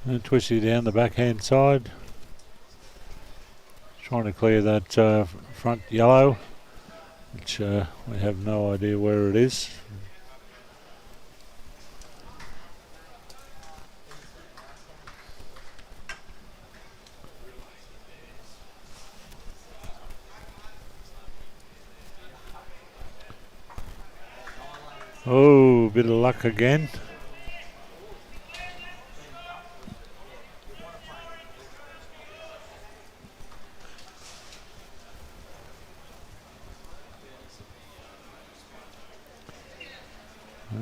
And Twisty down the backhand side. Trying to clear that front yellow, which we have no idea where it is. Oh, bit of luck again.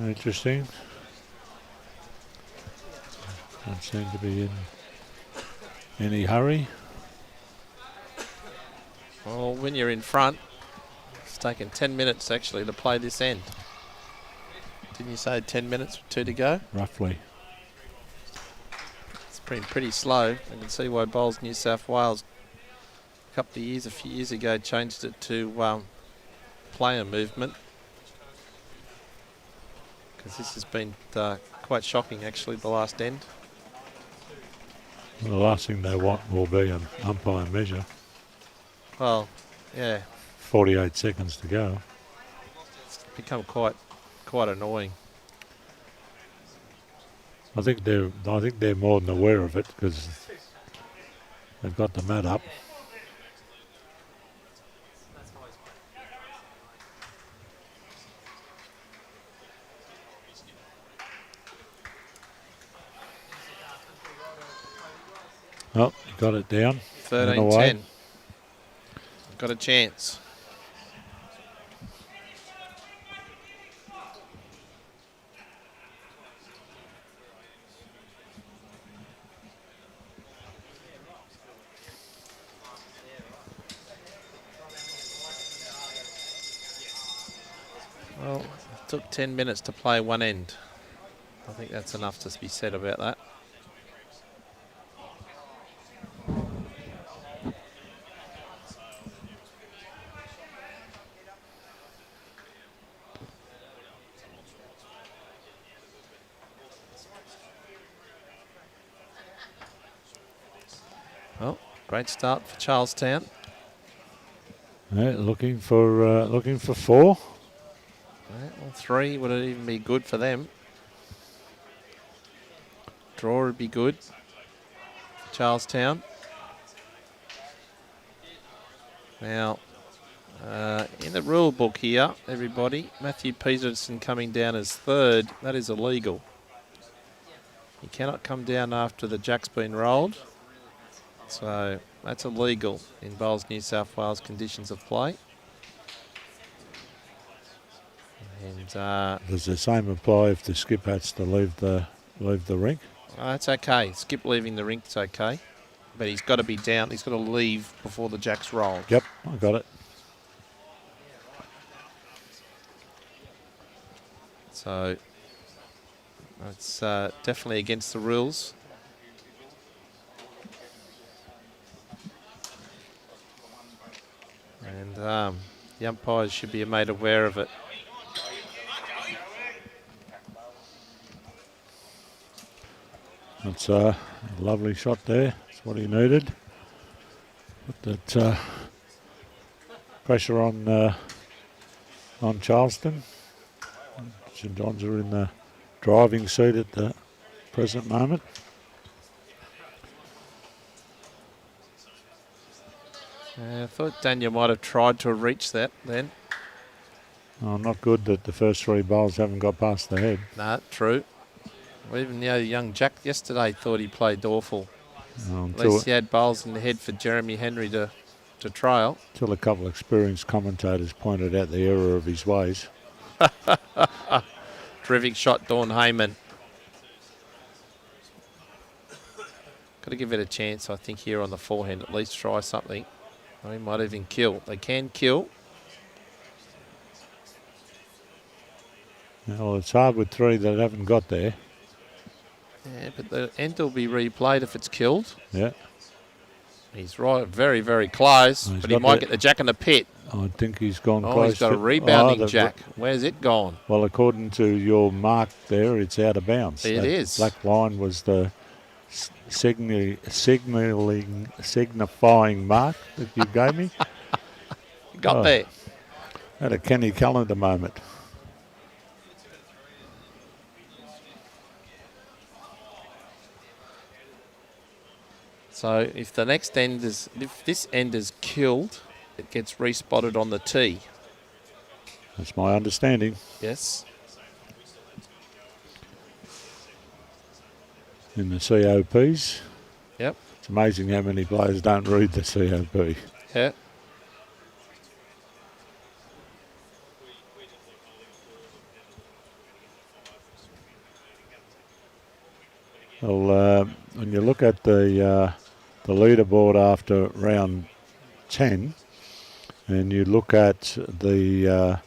Interesting. Don't seem to be in any hurry. Well, when you're in front, it's taken 10 minutes actually to play this end. Didn't you say 10 minutes with 2 to go? Roughly. It's been pretty slow. You can see why Bowls New South Wales a few years ago changed it to player movement. Because this has been quite shocking actually, the last end. Well, the last thing they want will be an umpire measure. Well, yeah. 48 seconds to go. It's become quite annoying. I think they're more than aware of it because they've got the mat up. Oh, got it down. 13-10. Got a chance. Well, it took 10 minutes to play one end. I think that's enough to be said about that. Well, great start for Charlestown. Yeah, looking for 4. Right, well, 3 would even be good for them. Draw would be good for Charlestown. Now, in the rule book here, everybody, Mathew Pietersen coming down as 3rd. That is illegal. You cannot come down after the jack's been rolled. So that's illegal in Bowls New South Wales conditions of play. And does the same apply if the skip has to leave the rink? That's okay. Skip leaving the rink's okay, but he's got to be down. He's got to leave before the jack's rolled. Yep, I got it. So that's definitely against the rules. And the umpires should be made aware of it. That's a lovely shot there. That's what he needed. Put that pressure on Charleston. St John's are in the driving seat at the present moment. I thought Daniel might have tried to reach that then. Oh, not good that the first 3 bowls haven't got past the head. No, true. Well, even young Jack yesterday thought he played awful. At least he had bowls in the head for Jeremy Henry to trail. Till a couple of experienced commentators pointed out the error of his ways. Terrific shot, Dawn Hayman. Got to give it a chance, I think, here on the forehand. At least try something. He might even kill. They can kill. Well, it's hard with 3 that haven't got there. Yeah, but the end will be replayed if it's killed. Yeah. He's right, very, very close, but he might get the jack in the pit. I think he's gone close. Oh, he's got a rebounding jack. Where's it gone? Well, according to your mark there, it's out of bounds. It is. Black line was the signifying mark that you gave me. Got there. Had a Kenny Calendar moment. So if the next end is, if this end is killed, it gets respotted on the tee. That's my understanding. Yes. In the COPs. Yep. It's amazing how many players don't read the COP. Yeah. Well, when you look at the leaderboard after round 10, and you look at the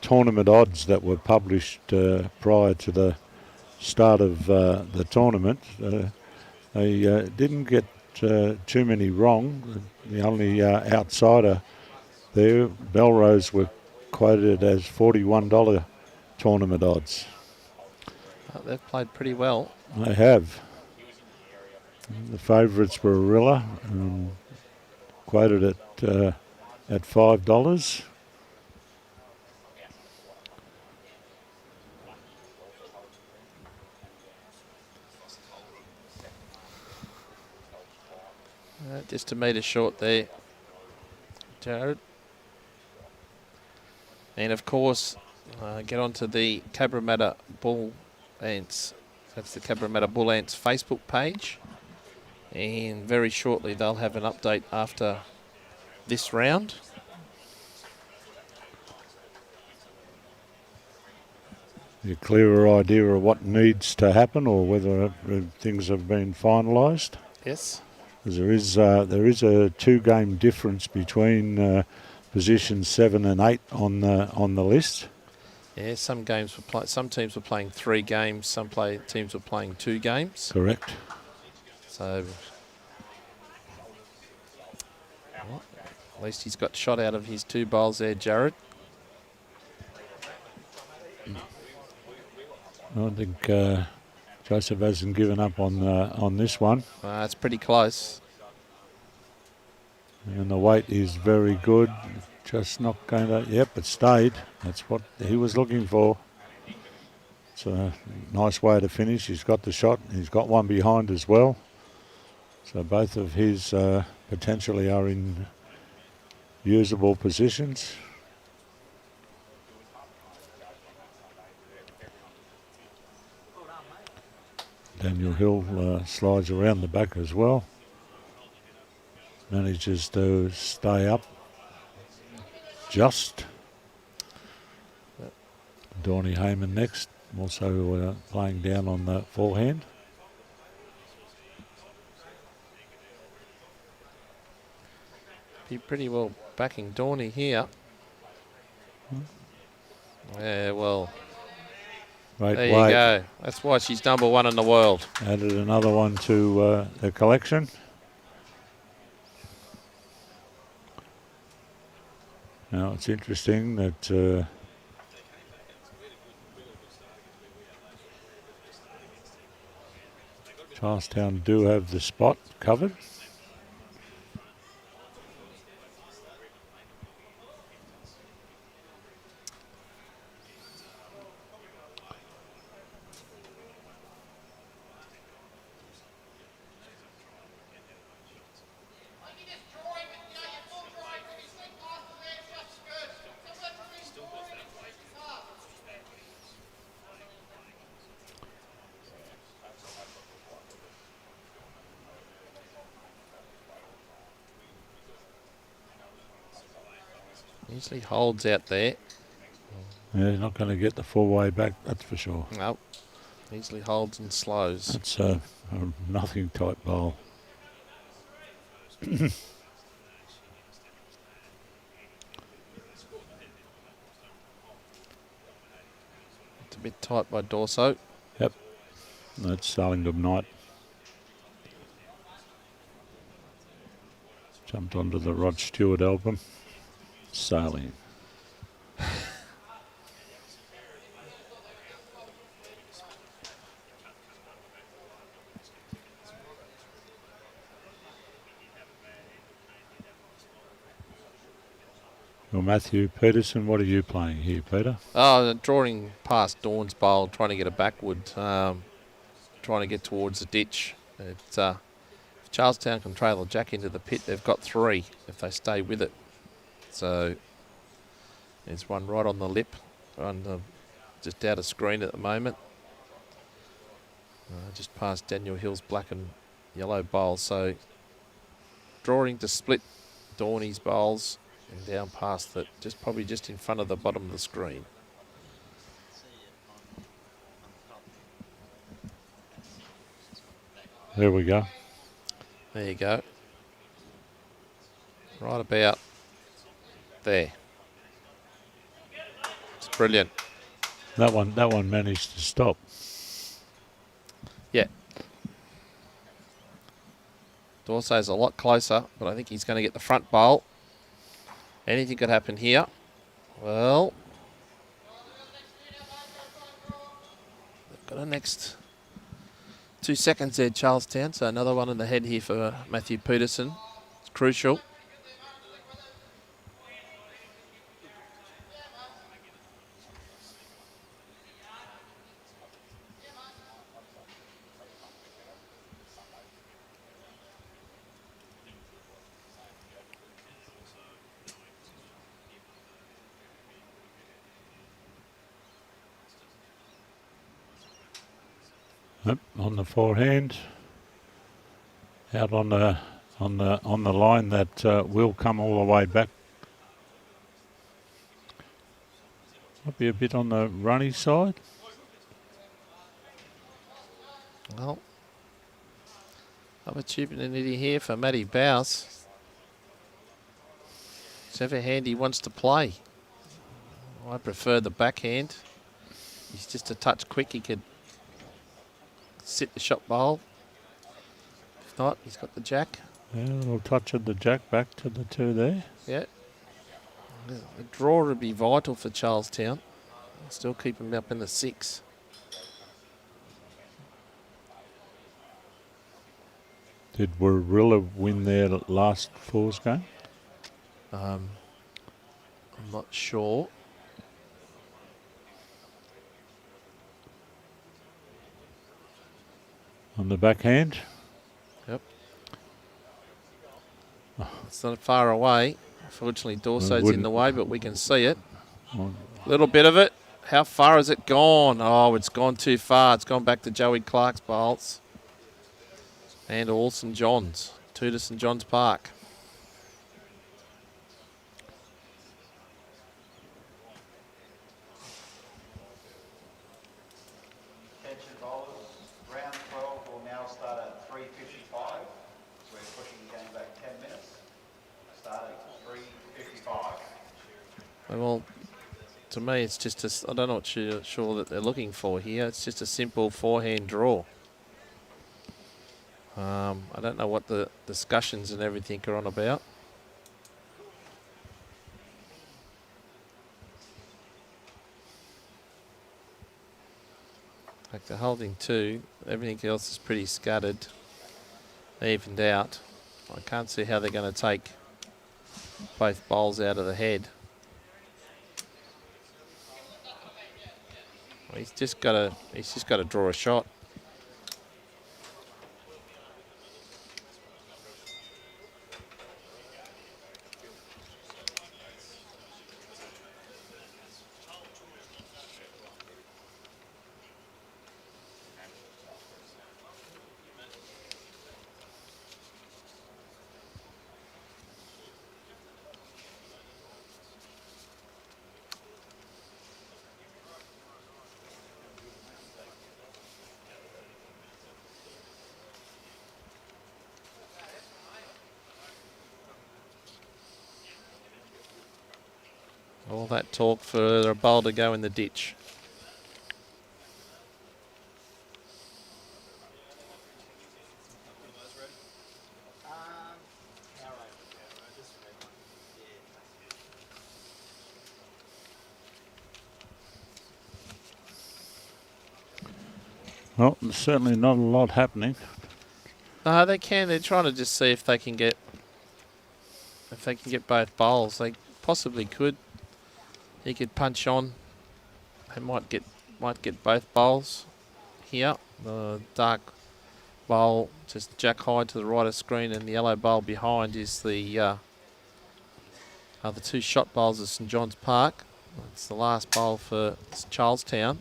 tournament odds that were published prior to the start of the tournament, they didn't get too many wrong. The only outsider there, Belrose, were quoted as $41 tournament odds. They've played pretty well. They have. The favourites were Arilla, quoted at $5. Just a metre short there, Jarrod. And of course, get onto the Cabramatta Bull Ants. That's the Cabramatta Bull Ants Facebook page. And very shortly they'll have an update after this round. A clearer idea of what needs to happen or whether things have been finalised. Yes. Because there is a 2-game difference between positions 7 and 8 on the list. Yeah, some teams were playing 3 games, some teams were playing 2 games. Correct. So well, at least he's got shot out of his 2 bowls there, Jarrod. I think Joseph hasn't given up on this one. It's pretty close. And the weight is very good. Just not going to... Yep, it stayed. That's what he was looking for. It's a nice way to finish. He's got the shot. He's got one behind as well. So both of his potentially are in usable positions. Daniel Hill slides around the back as well. Manages to stay up just. Yep. Donnie Hayman next, also playing down on the forehand. Be pretty well backing Donnie here. Yeah, well, Great there you go. That's why she's number 1 in the world. Added another one to the collection. Now it's interesting that Charlestown do have the spot covered. Usually holds out there. Yeah, he's not going to get the full way back, that's for sure. Nope. Usually holds and slows. That's a nothing type bowl. It's a bit tight by Dorso. Yep. That's Starlingham Knight. Jumped onto the Rod Stewart album. Sailing. Mathew. Pietersen, what are you playing here, Peter? Oh, drawing past Dawn's bowl, trying to get it backward, trying to get towards the ditch. If Charlestown can trail the jack into the pit, they've got 3 if they stay with it. So there's one right on the lip, just out of screen at the moment. Just past Daniel Hill's black and yellow bowl. So drawing to split Dawny's bowls and down past that, probably just in front of the bottom of the screen. There we go. There you go. Right about there. It's brilliant. That one managed to stop. Yeah. Dorsey's a lot closer, but I think he's going to get the front bowl. Anything could happen here. Well, they've got a next 2 seconds there, Charlestown. So another one in the head here for Mathew Pietersen. It's crucial. Yep, on the forehand, out on the line that will come all the way back. Might be a bit on the runny side. Well, opportunity here for Matty Baus. Whichever hand he wants to play. I prefer the backhand. He's just a touch quick. He could sit the shot bowl. If not, he's got the jack. Yeah, a little touch of the jack back to the 2 there. Yeah. The draw would be vital for Charlestown. Still keep him up in the 6. Did Warilla win their last fours game? I'm not sure. On the backhand? Yep. It's not far away. Unfortunately, Dorsey's in the way, but we can see it. A little bit of it. How far has it gone? Oh, it's gone too far. It's gone back to Joey Clarke's bowls. And all St John's. 2 to St John's Park. Attention bowlers, round 12 will now start at 3:55. So we're pushing the game back 10 minutes. Starting at 3:55. Well, to me, it's just I don't know what sure that they're looking for here. It's just a simple forehand draw. I don't know what the discussions and everything are on about. Like they're holding 2. Everything else is pretty scattered, evened out. I can't see how they're going to take both bowls out of the head. He's just got to draw a shot. All that talk for a bowl to go in the ditch. Well, there's certainly not a lot happening. No, they can. They're trying to just see if they can get both bowls. They possibly could. He could punch on. He might get both bowls here. The dark bowl just jack high to the right of screen, and the yellow bowl behind is the two shot bowls of St John's Park. It's the last bowl for Charlestown.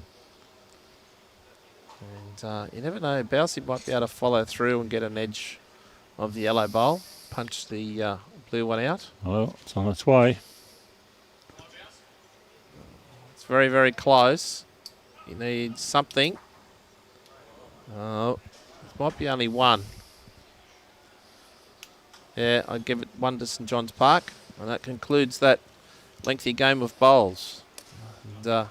And you never know, Baus might be able to follow through and get an edge of the yellow bowl, punch the blue one out. Well, it's on its way. It's very, very close. He needs something. Oh, it might be only one. Yeah, I'd give it one to St John's Park. And that concludes that lengthy game of bowls. And,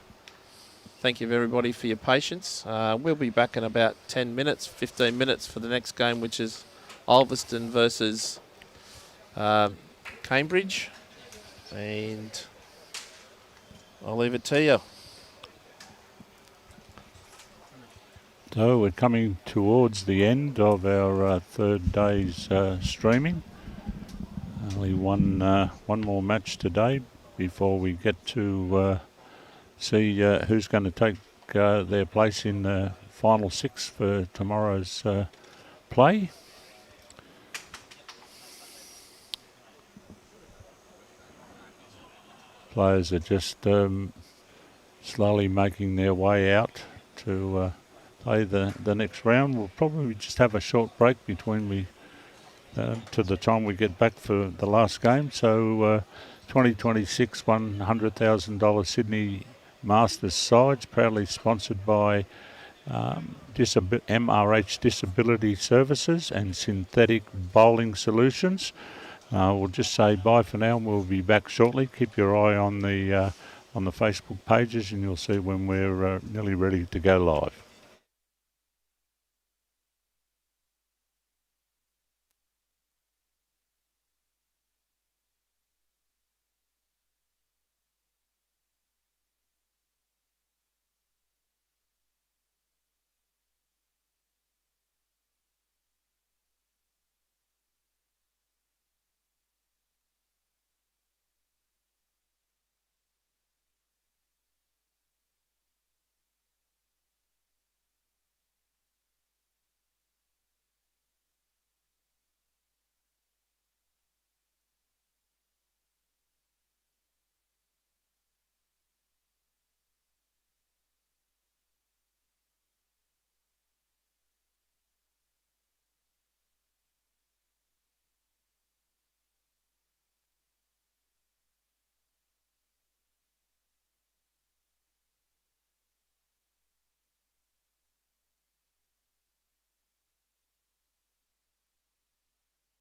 thank you, everybody, for your patience. We'll be back in about 10 minutes, 15 minutes for the next game, which is Ulverston versus Cambridge. And I'll leave it to you. So we're coming towards the end of our third day's streaming. Only one more match today before we get to see who's going to take their place in the final six for tomorrow's play. Players are just slowly making their way out to play the next round. We'll probably just have a short break between to the time we get back for the last game. So 2026 $100,000 Sydney Masters sides, proudly sponsored by MRH Disability Services and Synthetic Bowling Solutions. We'll just say bye for now, and we'll be back shortly. Keep your eye on the Facebook pages, and you'll see when we're nearly ready to go live.